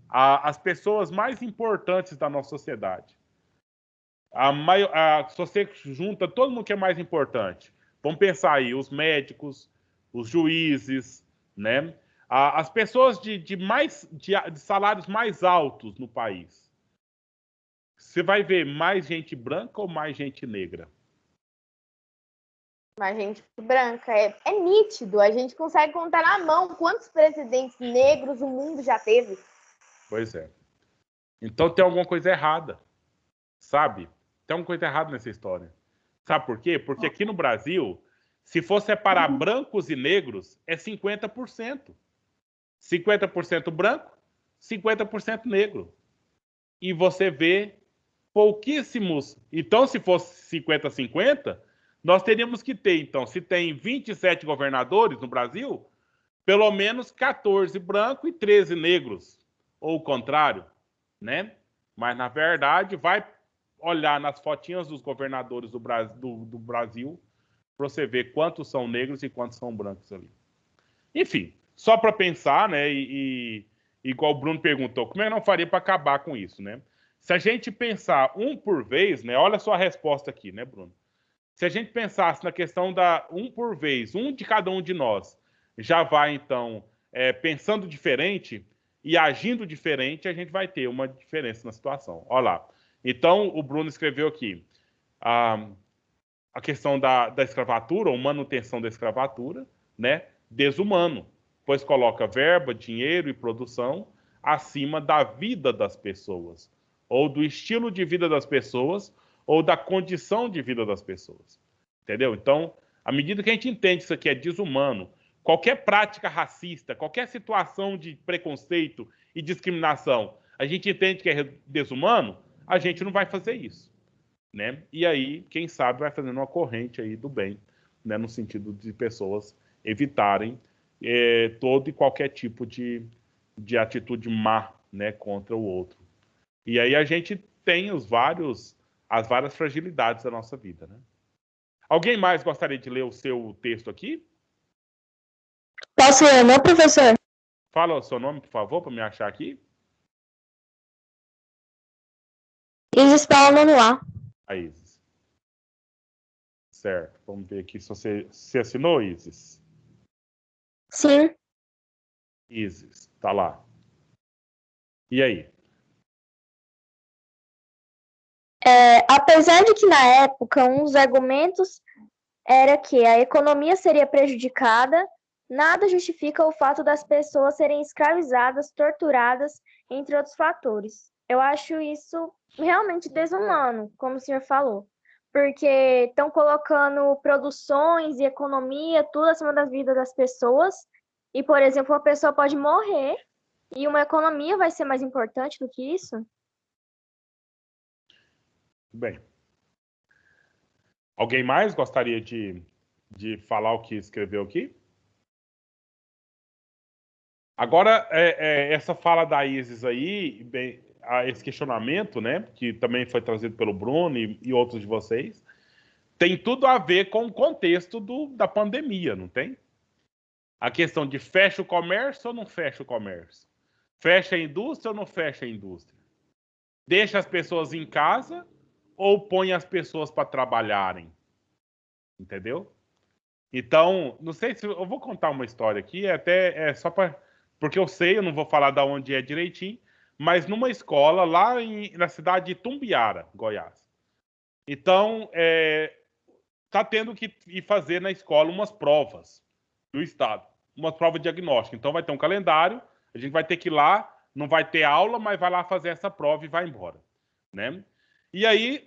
As pessoas mais importantes da nossa sociedade. Se você junta todo mundo que é mais importante, vamos pensar aí, os médicos, os juízes, né? As pessoas de salários mais altos no país. Você vai ver mais gente branca ou mais gente negra? Mais gente branca. É nítido. A gente consegue contar na mão quantos presidentes negros o mundo já teve. Pois é. Então tem alguma coisa errada, sabe? Tem alguma coisa errada nessa história. Sabe por quê? Porque aqui no Brasil, se for separar brancos e negros, é 50%. 50% branco, 50% negro. E você vê pouquíssimos. Então, se fosse 50-50, nós teríamos que ter, então, se tem 27 governadores no Brasil, pelo menos 14 brancos e 13 negros. Ou o contrário, né? Mas, na verdade, vai olhar nas fotinhas dos governadores do Brasil para você ver quantos são negros e quantos são brancos ali. Enfim, só para pensar, né? E igual o Bruno perguntou, como é que não faria para acabar com isso, né? Se a gente pensar um por vez, né? Olha só a resposta aqui, né, Bruno? Se a gente pensasse na questão da um por vez, um de cada um de nós, já vai, então, pensando diferente e agindo diferente, a gente vai ter uma diferença na situação. Olha lá. Então, o Bruno escreveu aqui a questão da escravatura, ou manutenção da escravatura, né? Desumano, pois coloca verba, dinheiro e produção acima da vida das pessoas, ou do estilo de vida das pessoas, ou da condição de vida das pessoas. Entendeu? Então, à medida que a gente entende que isso aqui é desumano, qualquer prática racista, qualquer situação de preconceito e discriminação, a gente entende que é desumano, a gente não vai fazer isso, né? E aí, quem sabe, vai fazendo uma corrente aí do bem, né? No sentido de pessoas evitarem todo e qualquer tipo de atitude má, né? Contra o outro. E aí a gente tem as várias fragilidades da nossa vida, né? Alguém mais gostaria de ler o seu texto aqui? Posso ler, não, professor? Fala o seu nome, por favor, para me achar aqui. Isis Paula Nonoá. A Isis. Certo. Vamos ver aqui se você assinou, Isis. Sim. Isis, tá lá. E aí? Apesar de que na época um dos argumentos era que a economia seria prejudicada, nada justifica o fato das pessoas serem escravizadas, torturadas, entre outros fatores. Eu acho isso realmente desumano, como o senhor falou, porque estão colocando produções e economia tudo acima da vida das pessoas, e, por exemplo, uma pessoa pode morrer e uma economia vai ser mais importante do que isso? Bem. Alguém mais gostaria de falar o que escreveu aqui? Agora, essa fala da Isis aí, esse questionamento, né, que também foi trazido pelo Bruno e outros de vocês, tem tudo a ver com o contexto da pandemia, não tem? A questão de fecha o comércio ou não fecha o comércio? Fecha a indústria ou não fecha a indústria? Deixa as pessoas em casa ou põe as pessoas para trabalharem? Entendeu? Então, não sei se eu vou contar uma história aqui, só para... Porque eu sei, eu não vou falar de onde é direitinho, mas numa escola lá na cidade de Tumbiara, Goiás. Então, tá tendo que ir fazer na escola umas provas do estado, umas provas diagnósticas. Então, vai ter um calendário, a gente vai ter que ir lá, não vai ter aula, mas vai lá fazer essa prova e vai embora, né? E aí,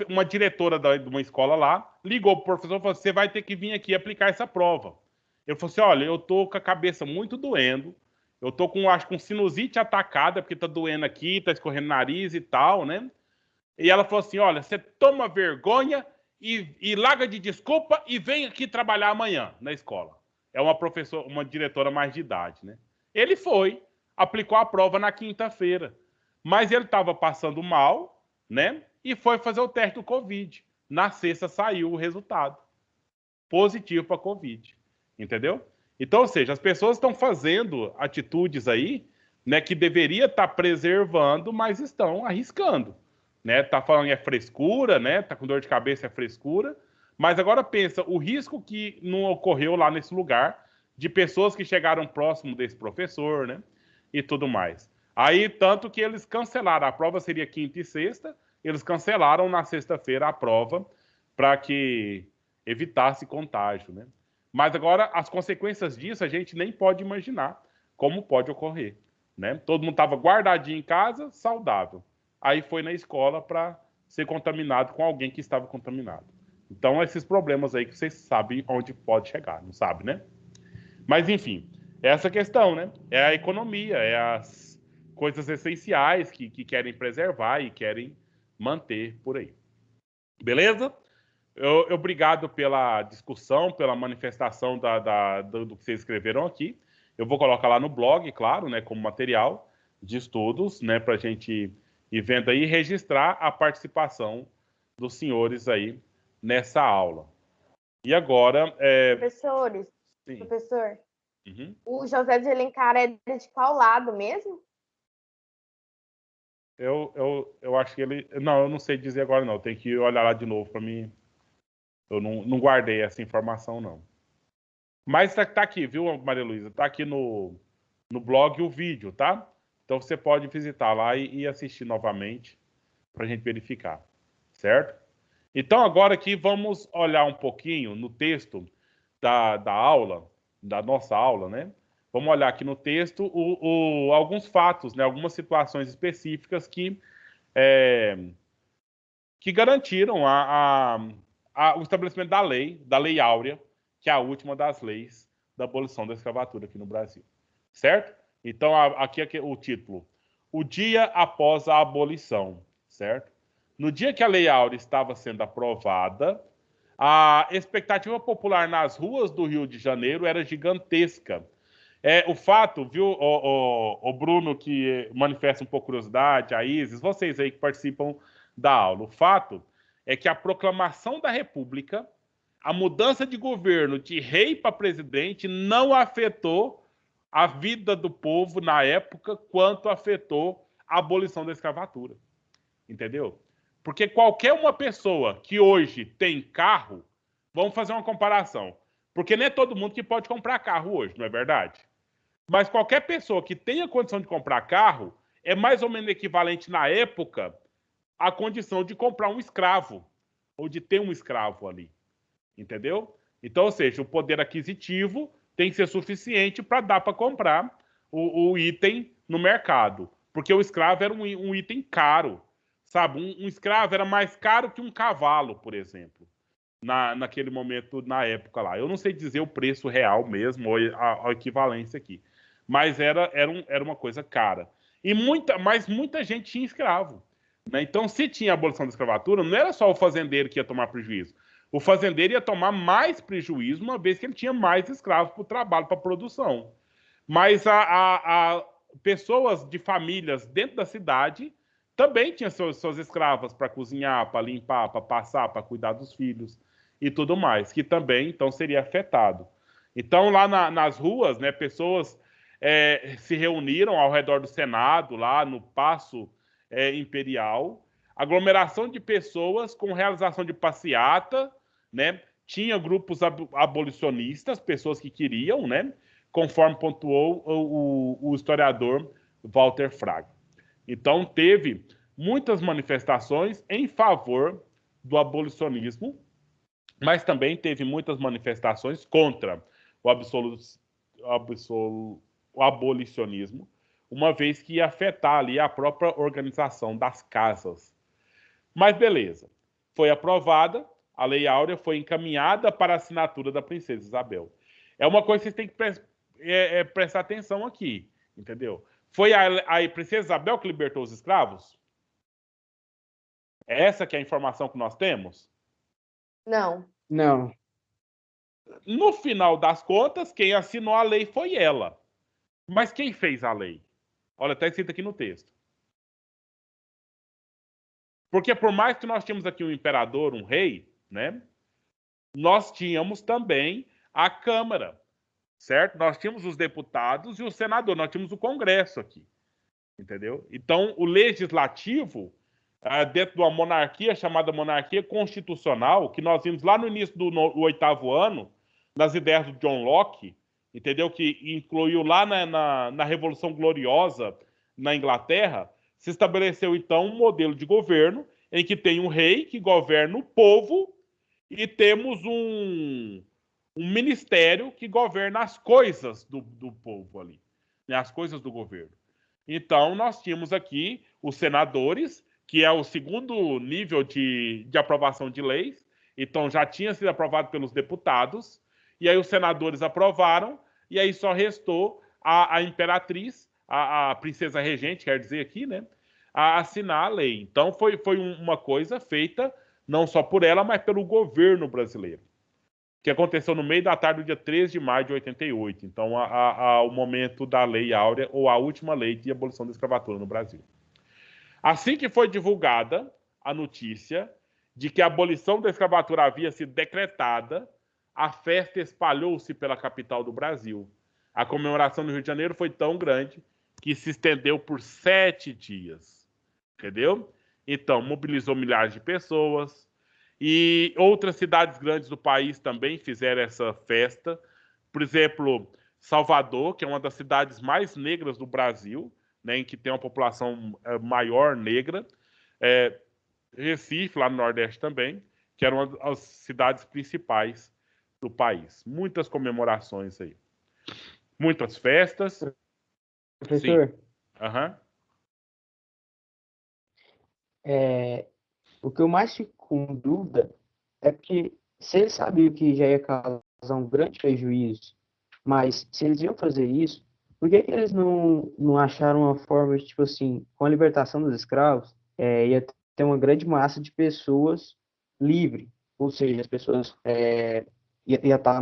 uma diretora de uma escola lá ligou pro professor e falou: você vai ter que vir aqui aplicar essa prova. Ele falou assim: olha, eu tô com a cabeça muito doendo, Eu tô com, acho que com sinusite atacada, porque tá doendo aqui, tá escorrendo nariz e tal, né? E ela falou assim, olha, você toma vergonha e larga de desculpa e vem aqui trabalhar amanhã na escola. É uma professora, uma diretora mais de idade, né? Ele foi, aplicou a prova na quinta-feira, mas ele estava passando mal, né? E foi fazer o teste do Covid. Na sexta saiu o resultado positivo para Covid, entendeu? Então, ou seja, as pessoas estão fazendo atitudes aí, né, que deveria estar preservando, mas estão arriscando, né? Tá falando que é frescura, né? Tá com dor de cabeça, é frescura. Mas agora pensa, o risco que não ocorreu lá nesse lugar, de pessoas que chegaram próximo desse professor, né? E tudo mais. Aí, tanto que eles cancelaram, a prova seria quinta e sexta, eles cancelaram na sexta-feira a prova para que evitasse contágio, né? Mas agora, as consequências disso, a gente nem pode imaginar como pode ocorrer, né? Todo mundo estava guardadinho em casa, saudável. Aí foi na escola para ser contaminado com alguém que estava contaminado. Então, esses problemas aí que vocês sabem onde pode chegar, não sabe, né? Mas, enfim, é essa questão, né? É a economia, é as coisas essenciais que querem preservar e querem manter por aí. Beleza? Obrigado pela discussão, pela manifestação do que vocês escreveram aqui. Eu vou colocar lá no blog, claro, né, como material de estudos, né, para a gente ir vendo aí e registrar a participação dos senhores aí nessa aula. E agora... Professores, Sim. professor, Uhum. o José de Alencar é de qual lado mesmo? Eu acho que ele... Não, eu não sei dizer agora, não. Tem que olhar lá de novo para mim. Eu não guardei essa informação, não. Mas tá aqui, viu, Maria Luísa? Tá aqui no blog o vídeo, tá? Então você pode visitar lá e assistir novamente para a gente verificar, certo? Então agora aqui vamos olhar um pouquinho no texto da aula, da nossa aula, né? Vamos olhar aqui no texto alguns fatos, né? Algumas situações específicas que garantiram o estabelecimento da Lei Áurea, que é a última das leis da abolição da escravatura aqui no Brasil. Certo? Então, aqui é o título. O dia após a abolição. Certo? No dia que a Lei Áurea estava sendo aprovada, a expectativa popular nas ruas do Rio de Janeiro era gigantesca. O fato, viu, o Bruno, que manifesta um pouco curiosidade, a Isis, vocês aí que participam da aula, o fato é que a proclamação da República, a mudança de governo de rei para presidente não afetou a vida do povo na época quanto afetou a abolição da escravatura. Entendeu? Porque qualquer uma pessoa que hoje tem carro, vamos fazer uma comparação, porque não é todo mundo que pode comprar carro hoje, não é verdade? Mas qualquer pessoa que tenha condição de comprar carro é mais ou menos equivalente na época à condição de comprar um escravo ou de ter um escravo ali. Entendeu? Então, ou seja, o poder aquisitivo tem que ser suficiente para dar para comprar o item no mercado. Porque o escravo era um item caro. Sabe? Um escravo era mais caro que um cavalo, por exemplo. Naquele momento, na época lá. Eu não sei dizer o preço real mesmo, ou a equivalência aqui. Mas era uma coisa cara. Mas muita gente tinha escravo. Né? Então, se tinha abolição da escravatura, não era só o fazendeiro que ia tomar prejuízo. O fazendeiro ia tomar mais prejuízo, uma vez que ele tinha mais escravos para o trabalho, para a produção. Mas pessoas de famílias dentro da cidade também tinham suas escravas para cozinhar, para limpar, para passar, para cuidar dos filhos e tudo mais, que também, então, seria afetado. Então, lá nas ruas, né, pessoas se reuniram ao redor do Senado, lá no Paço Imperial, aglomeração de pessoas com realização de passeata, né? Tinha grupos abolicionistas, pessoas que queriam, né? Conforme pontuou o historiador Walter Fraga. Então, teve muitas manifestações em favor do abolicionismo, mas também teve muitas manifestações contra o abolicionismo, uma vez que ia afetar ali a própria organização das casas. Mas beleza, foi aprovada, a Lei Áurea foi encaminhada para a assinatura da Princesa Isabel. É uma coisa que vocês têm que prestar atenção aqui, Entendeu? Foi a princesa Isabel que libertou os escravos? É essa que é a informação que nós temos? Não. Não. No final das contas, quem assinou a lei foi ela. Mas quem fez a lei? Olha, está escrito aqui no texto. Porque por mais que nós tínhamos aqui um imperador, um rei, né? Nós tínhamos também a Câmara, certo? Nós tínhamos os deputados e o senador, nós tínhamos o Congresso aqui, entendeu? Então, o legislativo, dentro de uma monarquia chamada monarquia constitucional, que nós vimos lá no início do 8º ano, nas ideias do John Locke, entendeu? Que incluiu lá na Revolução Gloriosa na Inglaterra, se estabeleceu então um modelo de governo em que tem um rei que governa o povo e temos um ministério que governa as coisas do povo ali, né? As coisas do governo. Então, nós tínhamos aqui os senadores, que é o segundo nível de aprovação de leis, então já tinha sido aprovado pelos deputados, e aí os senadores aprovaram, e aí só restou a imperatriz, a princesa regente, quer dizer aqui, né, a assinar a lei. Então foi uma coisa feita não só por ela, mas pelo governo brasileiro, que aconteceu no meio da tarde do dia 13 de maio de 88. Então, o momento da Lei Áurea, ou a última lei de abolição da escravatura no Brasil. Assim que foi divulgada a notícia de que a abolição da escravatura havia sido decretada, a festa espalhou-se pela capital do Brasil. A comemoração no Rio de Janeiro foi tão grande que se estendeu por 7 dias. Entendeu? Então, mobilizou milhares de pessoas e outras cidades grandes do país também fizeram essa festa. Por exemplo, Salvador, que é uma das cidades mais negras do Brasil, né, em que tem uma população maior negra. Recife, lá no Nordeste também, que era uma das cidades principais do país. Muitas comemorações aí. Muitas festas. Professor? Sim. Aham. O que eu mais fico com dúvida é porque se eles sabiam que já ia causar um grande prejuízo, mas se eles iam fazer isso, por que eles não acharam uma forma de, tipo assim, com a libertação dos escravos, ia ter uma grande massa de pessoas livre, ou seja, as pessoas ia estar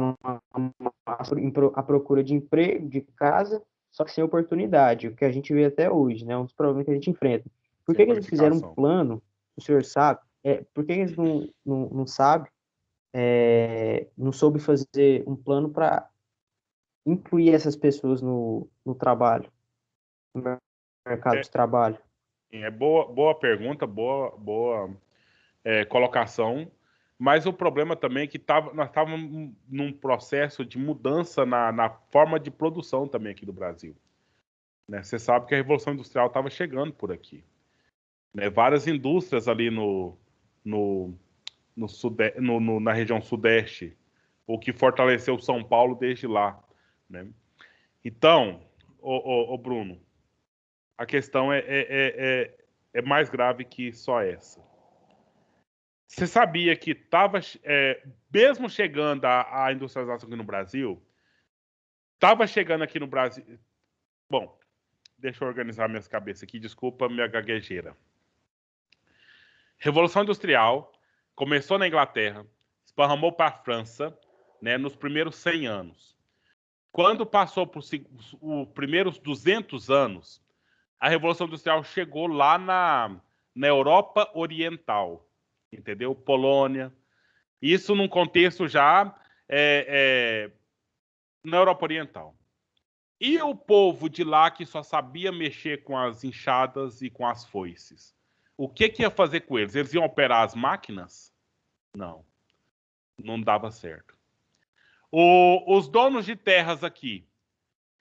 à procura de emprego, de casa, só que sem oportunidade, o que a gente vê até hoje, né? Um dos problemas que a gente enfrenta. Por que eles fizeram um plano, o senhor sabe, por que eles não sabem, não soube fazer um plano para incluir essas pessoas no trabalho, no mercado de trabalho? Boa pergunta, boa colocação, mas o problema também é que nós estávamos num processo de mudança na forma de produção também aqui do Brasil. Né? Você sabe que a Revolução Industrial estava chegando por aqui. Né? Várias indústrias ali na região sudeste, o que fortaleceu São Paulo desde lá. Né? Então, Bruno, a questão é mais grave que só essa. Você sabia que estava, mesmo chegando a industrialização aqui no Brasil, estava chegando aqui no Brasil... Bom, deixa eu organizar minhas cabeças aqui, desculpa minha gaguejeira. Revolução Industrial começou na Inglaterra, esparramou para a França, né, nos primeiros 100 anos. Quando passou por os primeiros 200 anos, a Revolução Industrial chegou lá na Europa Oriental, entendeu? Polônia. Isso num contexto já na Europa Oriental. E o povo de lá que só sabia mexer com as enxadas e com as foices? O que ia fazer com eles? Eles iam operar as máquinas? Não. Não dava certo. Os donos de terras aqui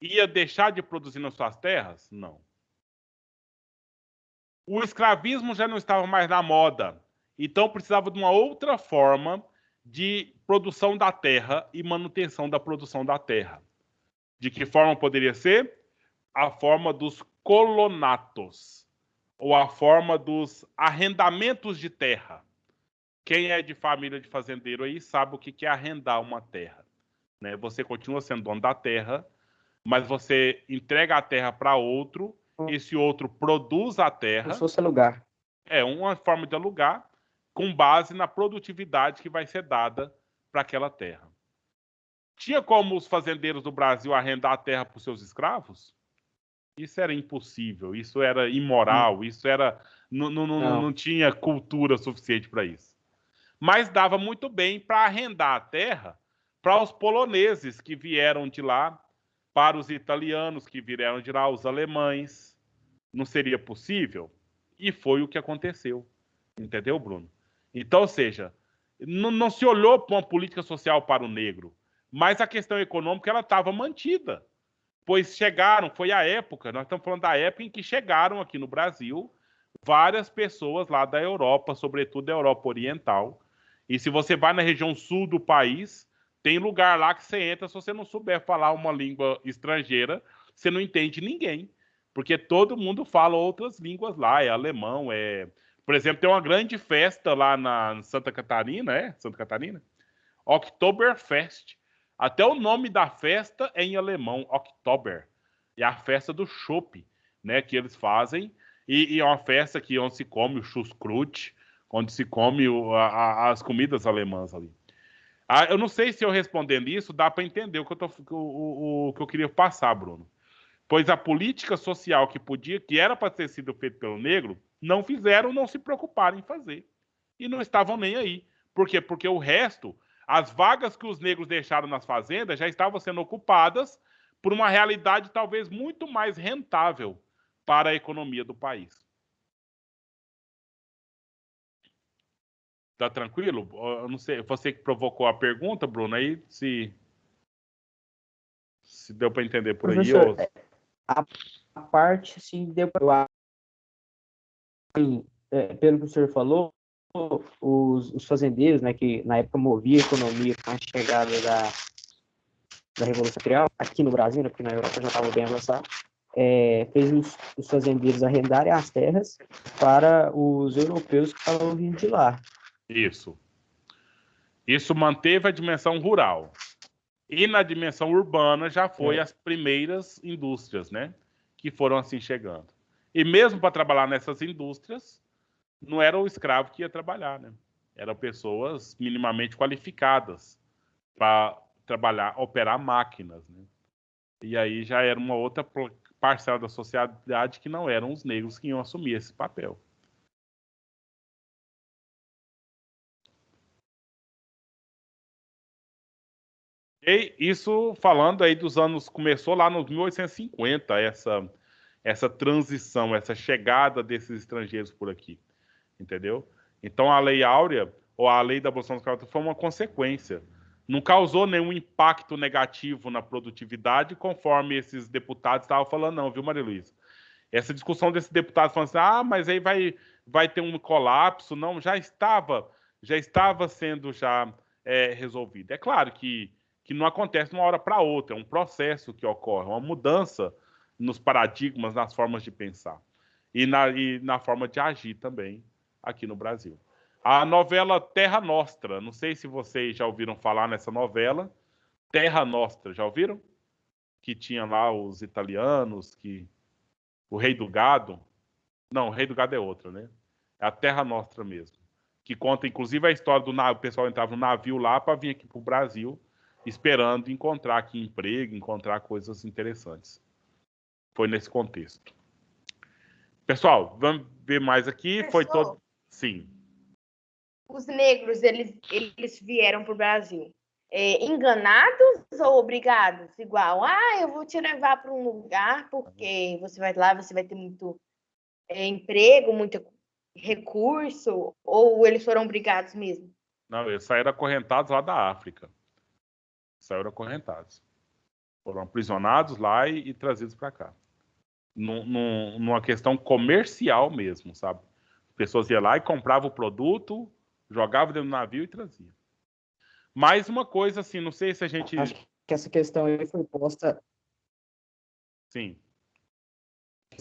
ia deixar de produzir nas suas terras? Não. O escravismo já não estava mais na moda. Então precisava de uma outra forma de produção da terra e manutenção da produção da terra. De que forma poderia ser? A forma dos colonatos, ou a forma dos arrendamentos de terra. Quem é de família de fazendeiro aí sabe o que é arrendar uma terra. Né? Você continua sendo dono da terra, mas você entrega a terra para outro, esse outro produz a terra. Como se fosse alugar. É uma forma de alugar com base na produtividade que vai ser dada para aquela terra. Tinha como os fazendeiros do Brasil arrendar a terra para os seus escravos? Isso era impossível, isso era imoral, isso era não tinha cultura suficiente para isso. Mas dava muito bem para arrendar a terra para os poloneses que vieram de lá, para os italianos que vieram de lá, os alemães. Não seria possível? E foi o que aconteceu. Entendeu, Bruno? Então, ou seja, não se olhou para uma política social para o negro, mas a questão econômica ela estava mantida. Pois chegaram, foi a época, nós estamos falando da época em que chegaram aqui no Brasil várias pessoas lá da Europa, sobretudo da Europa Oriental. E se você vai na região sul do país, tem lugar lá que você entra, se você não souber falar uma língua estrangeira, você não entende ninguém. Porque todo mundo fala outras línguas lá, é alemão, Por exemplo, tem uma grande festa lá na Santa Catarina, Santa Catarina? Oktoberfest. Até o nome da festa é em alemão, Oktober. É a festa do chopp, né, que eles fazem. E é uma festa onde se come o Chusskrut, onde se come as comidas alemãs ali. Eu não sei se eu respondendo isso dá para entender o que eu queria passar, Bruno. Pois a política social que era para ter sido feita pelo negro, não fizeram, não se preocuparam em fazer. E não estavam nem aí. Por quê? Porque o resto, as vagas que os negros deixaram nas fazendas já estavam sendo ocupadas por uma realidade talvez muito mais rentável para a economia do país. Tá tranquilo? Eu não sei, você que provocou a pergunta, Bruno, aí se deu para entender por aí. Professor, a parte, assim, deu para... pelo que o senhor falou, os fazendeiros, né, que na época moviam a economia com a chegada da Revolução Industrial, aqui no Brasil, né, porque na Europa já estava bem avançado, fez os fazendeiros arrendarem as terras para os europeus que estavam vindo de lá. Isso. Isso manteve a dimensão rural. E na dimensão urbana já foi as primeiras indústrias, né, que foram assim chegando. E mesmo para trabalhar nessas indústrias, não era o escravo que ia trabalhar, né? Eram pessoas minimamente qualificadas para trabalhar, operar máquinas, né? E aí já era uma outra parcela da sociedade que não eram os negros que iam assumir esse papel. E isso falando aí dos anos, começou lá nos 1850, essa transição, essa chegada desses estrangeiros por aqui, entendeu? Então a Lei Áurea, ou a Lei da Abolição da Escravatura, foi uma consequência. Não causou nenhum impacto negativo na produtividade, conforme esses deputados estavam falando, não, viu, Maria Luísa? Essa discussão desses deputados falando assim, mas aí vai ter um colapso, não, já estava sendo resolvido. É claro que não acontece de uma hora para outra, é um processo que ocorre, uma mudança nos paradigmas, nas formas de pensar e na forma de agir também aqui no Brasil. A novela Terra Nostra, não sei se vocês já ouviram falar nessa novela, Terra Nostra, já ouviram? Que tinha lá os italianos, o Rei do Gado, não, o Rei do Gado é outra, né? É a Terra Nostra mesmo, que conta inclusive a história do navio, o pessoal entrava no navio lá para vir aqui para o Brasil, esperando encontrar aqui emprego, encontrar coisas interessantes. Foi nesse contexto. Pessoal, vamos ver mais aqui. Professor, foi todo. Sim. Os negros, eles vieram para o Brasil enganados ou obrigados? Igual, eu vou te levar para um lugar porque você vai lá, você vai ter muito emprego, muito recurso, ou eles foram obrigados mesmo? Não, eles saíram acorrentados lá da África. Saíram acorrentados. Foram aprisionados lá e trazidos para cá. Numa questão comercial mesmo, sabe? As pessoas iam lá e compravam o produto, jogavam dentro do navio e traziam. Mais uma coisa, assim, não sei se a gente... Acho que essa questão aí foi posta... Sim.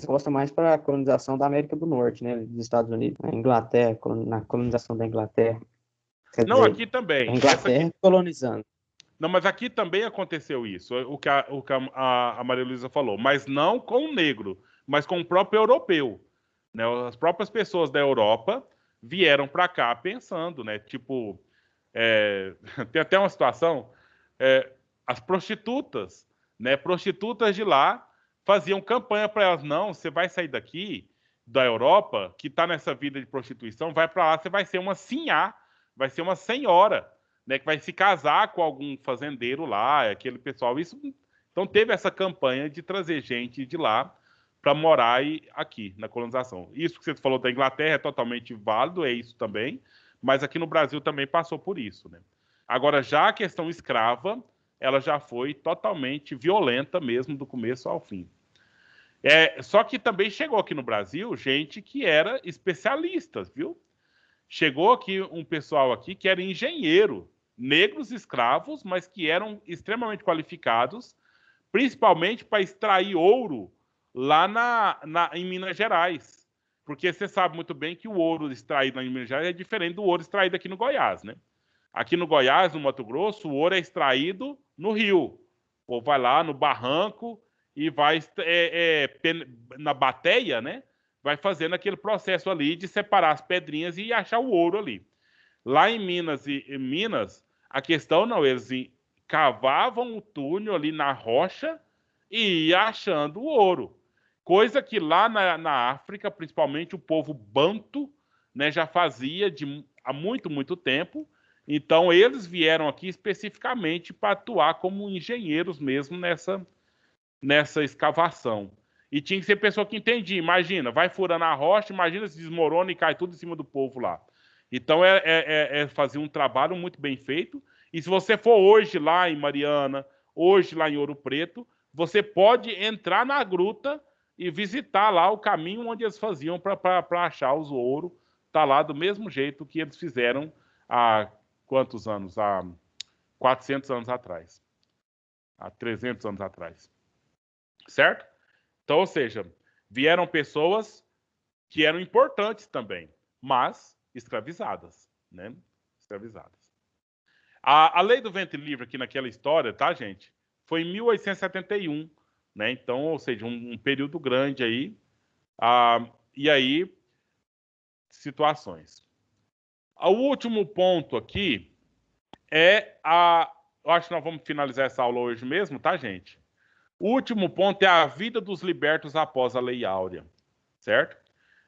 Posta mais para a colonização da América do Norte, né? Dos Estados Unidos, na Inglaterra, na colonização da Inglaterra. Quer dizer, aqui também. A Inglaterra colonizando. Não, mas aqui também aconteceu isso, o que a Maria Luísa falou, mas não com o negro, mas com o próprio europeu. Né? As próprias pessoas da Europa vieram para cá pensando, né? Tipo, tem até uma situação, as prostitutas, né? Prostitutas de lá faziam campanha para elas, não, você vai sair daqui, da Europa, que está nessa vida de prostituição, vai para lá, você vai ser uma sinhá, vai ser uma senhora, né, que vai se casar com algum fazendeiro lá, aquele pessoal. Isso, então teve essa campanha de trazer gente de lá para morar aqui na colonização. Isso que você falou da Inglaterra é totalmente válido, é isso também, mas aqui no Brasil também passou por isso, né? Agora, já a questão escrava, ela já foi totalmente violenta mesmo, do começo ao fim. Só que também chegou aqui no Brasil gente que era especialista, viu? Chegou aqui um pessoal aqui que era engenheiro, negros escravos, mas que eram extremamente qualificados, principalmente para extrair ouro lá em Minas Gerais. Porque você sabe muito bem que o ouro extraído em Minas Gerais é diferente do ouro extraído aqui no Goiás, né? Aqui no Goiás, no Mato Grosso, o ouro é extraído no rio. Ou vai lá no barranco e vai na bateia, né? Vai fazendo aquele processo ali de separar as pedrinhas e achar o ouro ali. Lá em Minas, a questão não, eles cavavam o túnel ali na rocha e ia achando o ouro. Coisa que lá na África, principalmente o povo banto, né, já fazia há muito, muito tempo. Então, eles vieram aqui especificamente para atuar como engenheiros mesmo nessa escavação. E tinha que ser pessoa que entendia. Imagina, vai furando a rocha, imagina se desmorona e cai tudo em cima do povo lá. Então, fazer um trabalho muito bem feito. E se você for hoje lá em Mariana, hoje lá em Ouro Preto, você pode entrar na gruta e visitar lá o caminho onde eles faziam para achar os ouro. Está lá do mesmo jeito que eles fizeram há quantos anos? Há 400 anos atrás. Há 300 anos atrás. Certo? Então, ou seja, vieram pessoas que eram importantes também, mas escravizadas, né? Escravizadas. A lei do ventre livre aqui naquela história, tá, gente? Foi em 1871, né? Então, ou seja, um período grande aí. E aí, situações. O último ponto aqui eu acho que nós vamos finalizar essa aula hoje mesmo, tá, gente? O último ponto é a vida dos libertos após a Lei Áurea, certo?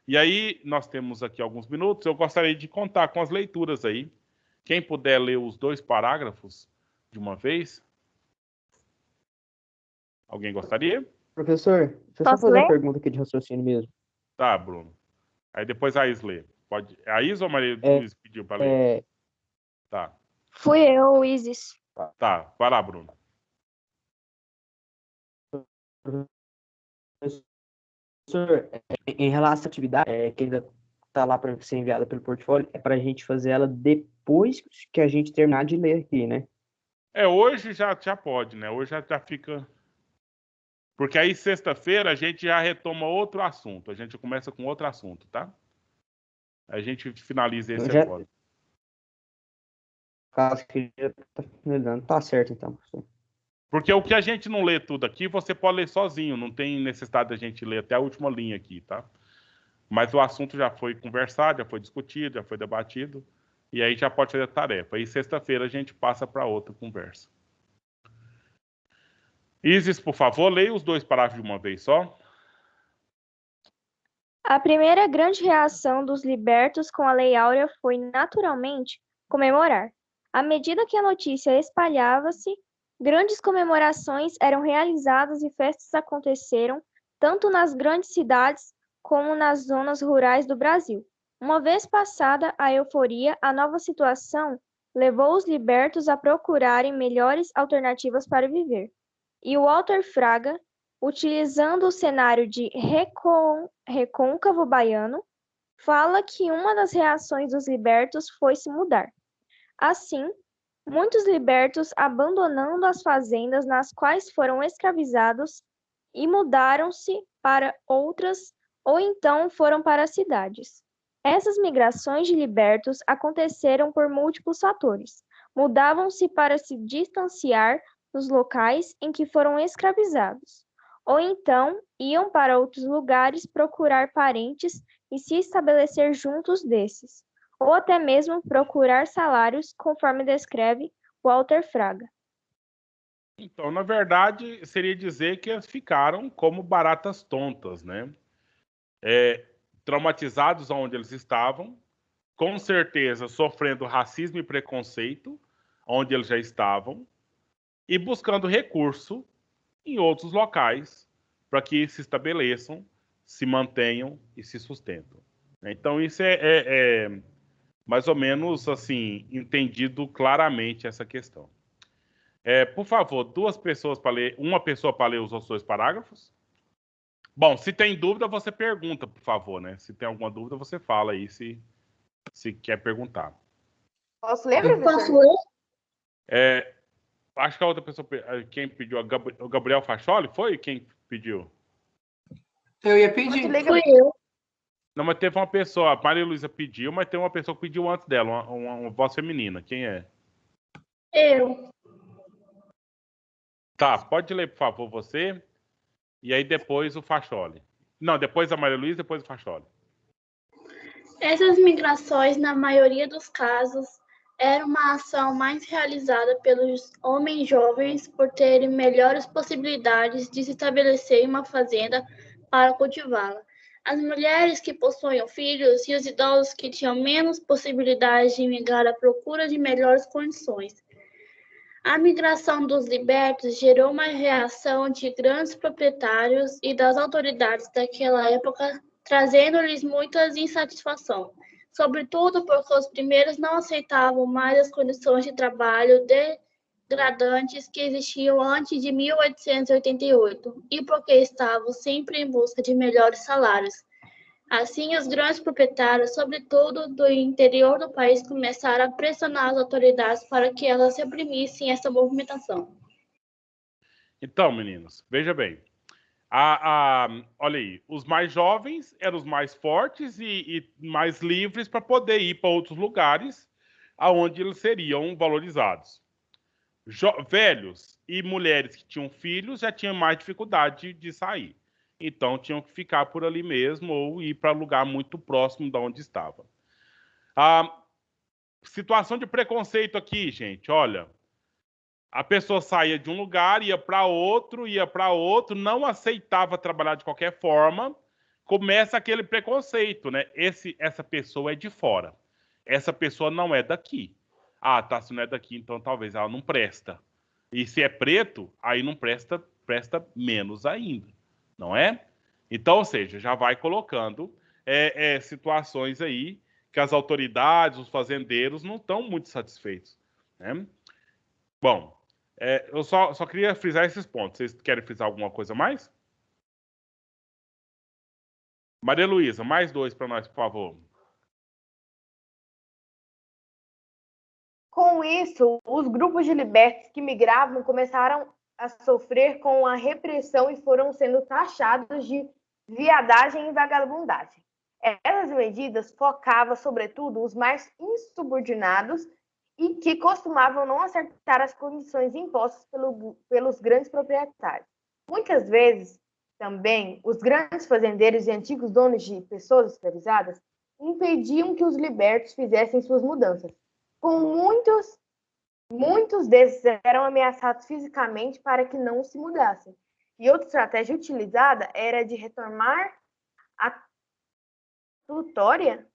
E aí, nós temos aqui alguns minutos, eu gostaria de contar com as leituras aí. Quem puder ler os 2 parágrafos de uma vez? Alguém gostaria? Professor, deixa eu só fazer uma pergunta aqui de raciocínio mesmo. Tá, Bruno. Aí depois a Is lê. Pode... A Is ou a Maria Luísa pediu para ler? Tá. Fui eu, Isis. Tá, vai lá, Bruno. Professor, em relação à atividade que ainda está lá para ser enviada pelo portfólio, é para a gente fazer ela depois que a gente terminar de ler aqui, né? Hoje já pode, né? Hoje já fica... Porque aí, sexta-feira, a gente já retoma outro assunto. A gente começa com outro assunto, tá? A gente finaliza esse agora. Caso que já está finalizando. Tá certo, então, professor. Porque o que a gente não lê tudo aqui, você pode ler sozinho. Não tem necessidade da gente ler até a última linha aqui, tá? Mas o assunto já foi conversado, já foi discutido, já foi debatido. E aí já pode fazer a tarefa. E sexta-feira a gente passa para outra conversa. Isis, por favor, leia os 2 parágrafos de uma vez só. A primeira grande reação dos libertos com a Lei Áurea foi, naturalmente, comemorar. À medida que a notícia espalhava-se, grandes comemorações eram realizadas e festas aconteceram tanto nas grandes cidades como nas zonas rurais do Brasil. Uma vez passada a euforia, a nova situação levou os libertos a procurarem melhores alternativas para viver. E Walter Fraga, utilizando o cenário de Recôncavo Baiano, fala que uma das reações dos libertos foi se mudar. Assim, muitos libertos abandonando as fazendas nas quais foram escravizados e mudaram-se para outras ou então foram para as cidades. Essas migrações de libertos aconteceram por múltiplos fatores. mudavam-se para se distanciar dos locais em que foram escravizados, ou então iam para outros lugares procurar parentes e se estabelecer juntos desses, ou até mesmo procurar salários, conforme descreve Walter Fraga. Então, na verdade, seria dizer que eles ficaram como baratas tontas, né? Traumatizados onde eles estavam, com certeza sofrendo racismo e preconceito onde eles já estavam, e buscando recurso em outros locais para que se estabeleçam, se mantenham e se sustentam. Então, isso é mais ou menos assim, entendido claramente essa questão. Por favor, duas pessoas para ler, uma pessoa para ler os outros dois parágrafos. Bom, se tem dúvida, você pergunta, por favor, né? Se tem alguma dúvida, você fala aí se quer perguntar. Posso ler, professor? Posso ler? Acho que a outra pessoa, quem pediu, o Gabriel Facholi, foi quem pediu? Eu ia pedir. Fui eu. Não, mas teve uma pessoa, a Maria Luísa pediu, mas tem uma pessoa que pediu antes dela, uma voz feminina. Quem é? Eu. Tá, pode ler, por favor, você. E aí depois o Facholi. Não, depois a Maria Luísa, depois o Facholi. Essas migrações, na maioria dos casos, era uma ação mais realizada pelos homens jovens por terem melhores possibilidades de se estabelecer em uma fazenda para cultivá-la. As mulheres que possuíam filhos e os idosos que tinham menos possibilidades de migrar à procura de melhores condições. A migração dos libertos gerou uma reação de grandes proprietários e das autoridades daquela época, trazendo-lhes muita insatisfação, sobretudo porque os primeiros não aceitavam mais as condições de trabalho degradantes que existiam antes de 1888 e porque estavam sempre em busca de melhores salários. Assim, os grandes proprietários, sobretudo do interior do país, começaram a pressionar as autoridades para que elas reprimissem essa movimentação. Então, meninos, veja bem. Olha aí, os mais jovens eram os mais fortes e mais livres para poder ir para outros lugares aonde eles seriam valorizados. Velhos e mulheres que tinham filhos já tinham mais dificuldade de sair. Então, tinham que ficar por ali mesmo ou ir para lugar muito próximo de onde estava. A situação de preconceito aqui, gente, olha. A pessoa saía de um lugar, ia para outro, não aceitava trabalhar de qualquer forma. Começa aquele preconceito, né? Essa pessoa é de fora. Essa pessoa não é daqui. Ah, tá, se não é daqui, então talvez ela não presta. E se é preto, aí não presta menos ainda. Não é? Então, ou seja, já vai colocando situações aí que as autoridades, os fazendeiros não estão muito satisfeitos. Né? Bom, eu só queria frisar esses pontos. Vocês querem frisar alguma coisa a mais? Maria Luísa, mais 2 para nós, por favor. Com isso, os grupos de libertos que migravam começaram a sofrer com a repressão e foram sendo taxados de viadagem e vagabundagem. Essas medidas focavam, sobretudo, os mais insubordinados e que costumavam não acertar as condições impostas pelos grandes proprietários. Muitas vezes, também, os grandes fazendeiros e antigos donos de pessoas escravizadas impediam que os libertos fizessem suas mudanças. Com muitos desses eram ameaçados fisicamente para que não se mudassem. E outra estratégia utilizada era de retomar a tutoria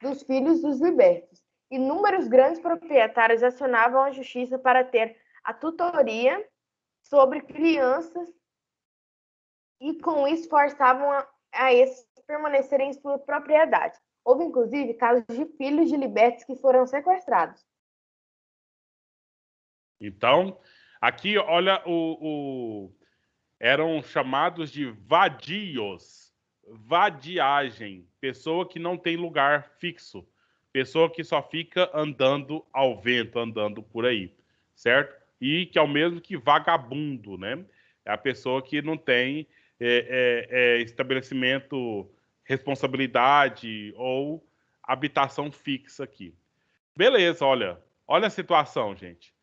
dos filhos dos libertos. Inúmeros grandes proprietários acionavam a justiça para ter a tutoria sobre crianças e, com isso, forçavam a esses permanecerem em sua propriedade. Houve, inclusive, casos de filhos de libertos que foram sequestrados. Então, aqui, olha, eram chamados de vadios. Vadiagem. Pessoa que não tem lugar fixo. Pessoa que só fica andando ao vento, andando por aí. Certo? E que é o mesmo que vagabundo, né? É a pessoa que não tem estabelecimento, responsabilidade ou habitação fixa aqui. Beleza, olha a situação, gente.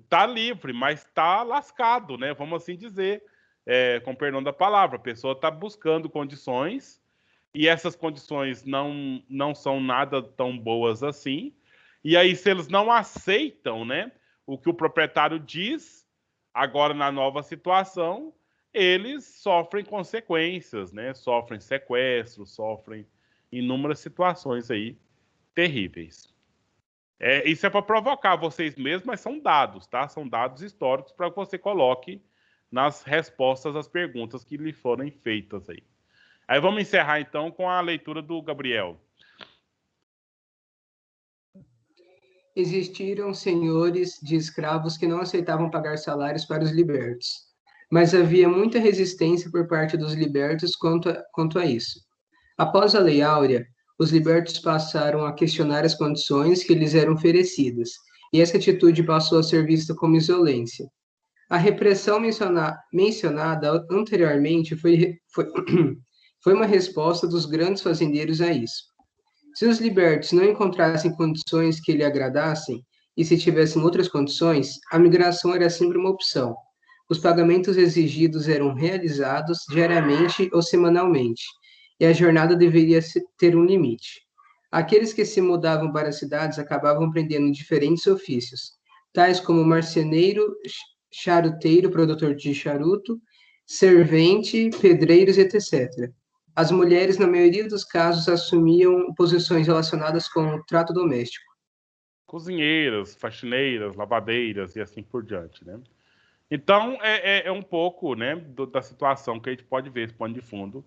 Tá livre, mas tá lascado, né? Vamos assim dizer, com perdão da palavra. A pessoa tá buscando condições e essas condições não são nada tão boas assim. E aí, se eles não aceitam, né, o que o proprietário diz, agora na nova situação, eles sofrem consequências, né? Sofrem sequestros, sofrem inúmeras situações aí terríveis. Isso é para provocar vocês mesmos, mas são dados, tá? São dados históricos para que você coloque nas respostas às perguntas que lhe foram feitas aí. Aí vamos encerrar então com a leitura do Gabriel. Existiram senhores de escravos que não aceitavam pagar salários para os libertos, mas havia muita resistência por parte dos libertos quanto a isso. Após a Lei Áurea, os libertos passaram a questionar as condições que lhes eram oferecidas, e essa atitude passou a ser vista como insolência. A repressão mencionada anteriormente foi uma resposta dos grandes fazendeiros a isso. Se os libertos não encontrassem condições que lhe agradassem, e se tivessem outras condições, a migração era sempre uma opção. Os pagamentos exigidos eram realizados diariamente ou semanalmente, e a jornada deveria ter um limite. Aqueles que se mudavam para as cidades acabavam aprendendo diferentes ofícios, tais como marceneiro, charuteiro, produtor de charuto, servente, pedreiros, etc. As mulheres, na maioria dos casos, assumiam posições relacionadas com o trato doméstico. Cozinheiras, faxineiras, lavadeiras e assim por diante, né? Então, é um pouco, né, da situação que a gente pode ver, esse pano de fundo,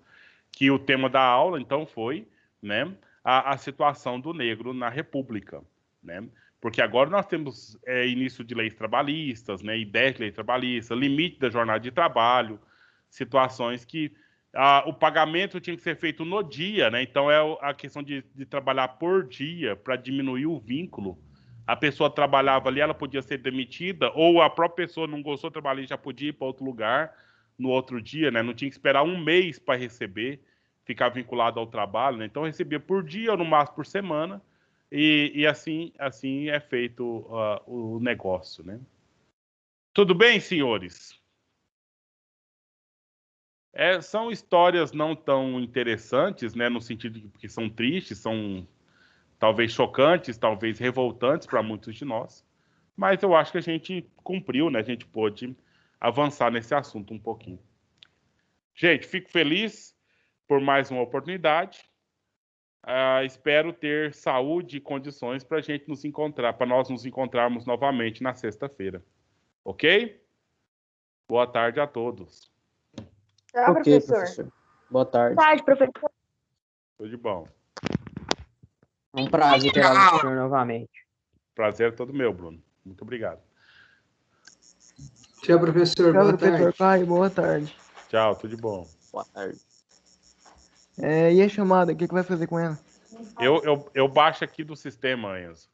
que o tema da aula, então, foi, né, a situação do negro na República, né? Porque agora nós temos início de leis trabalhistas, né, ideias de lei trabalhista, limite da jornada de trabalho, situações que o pagamento tinha que ser feito no dia, né? Então é a questão de trabalhar por dia para diminuir o vínculo. A pessoa trabalhava ali, ela podia ser demitida, ou a própria pessoa não gostou do trabalho e já podia ir para outro lugar no outro dia, né? Não tinha que esperar um mês para receber, ficar vinculado ao trabalho, né? Então recebia por dia ou no máximo por semana, e assim é feito o negócio, né? Tudo bem, senhores? São histórias não tão interessantes, né, no sentido de que são tristes, são talvez chocantes, talvez revoltantes para muitos de nós, mas eu acho que a gente cumpriu, né, a gente pôde avançar nesse assunto um pouquinho. Gente, fico feliz por mais uma oportunidade, espero ter saúde e condições para a gente nos encontrar, para nós nos encontrarmos novamente na sexta-feira, ok? Boa tarde a todos. Tchau, professor. Boa tarde. Boa tarde, professor. Tudo de bom. Um prazer ter aula com o senhor novamente. Prazer é todo meu, Bruno. Muito obrigado. Tchau, professor. Tchau, boa professor tarde. Caio. Boa tarde. Tchau, tudo de bom. Boa tarde. E a chamada, o que vai fazer com ela? Eu baixo aqui do sistema, Enzo.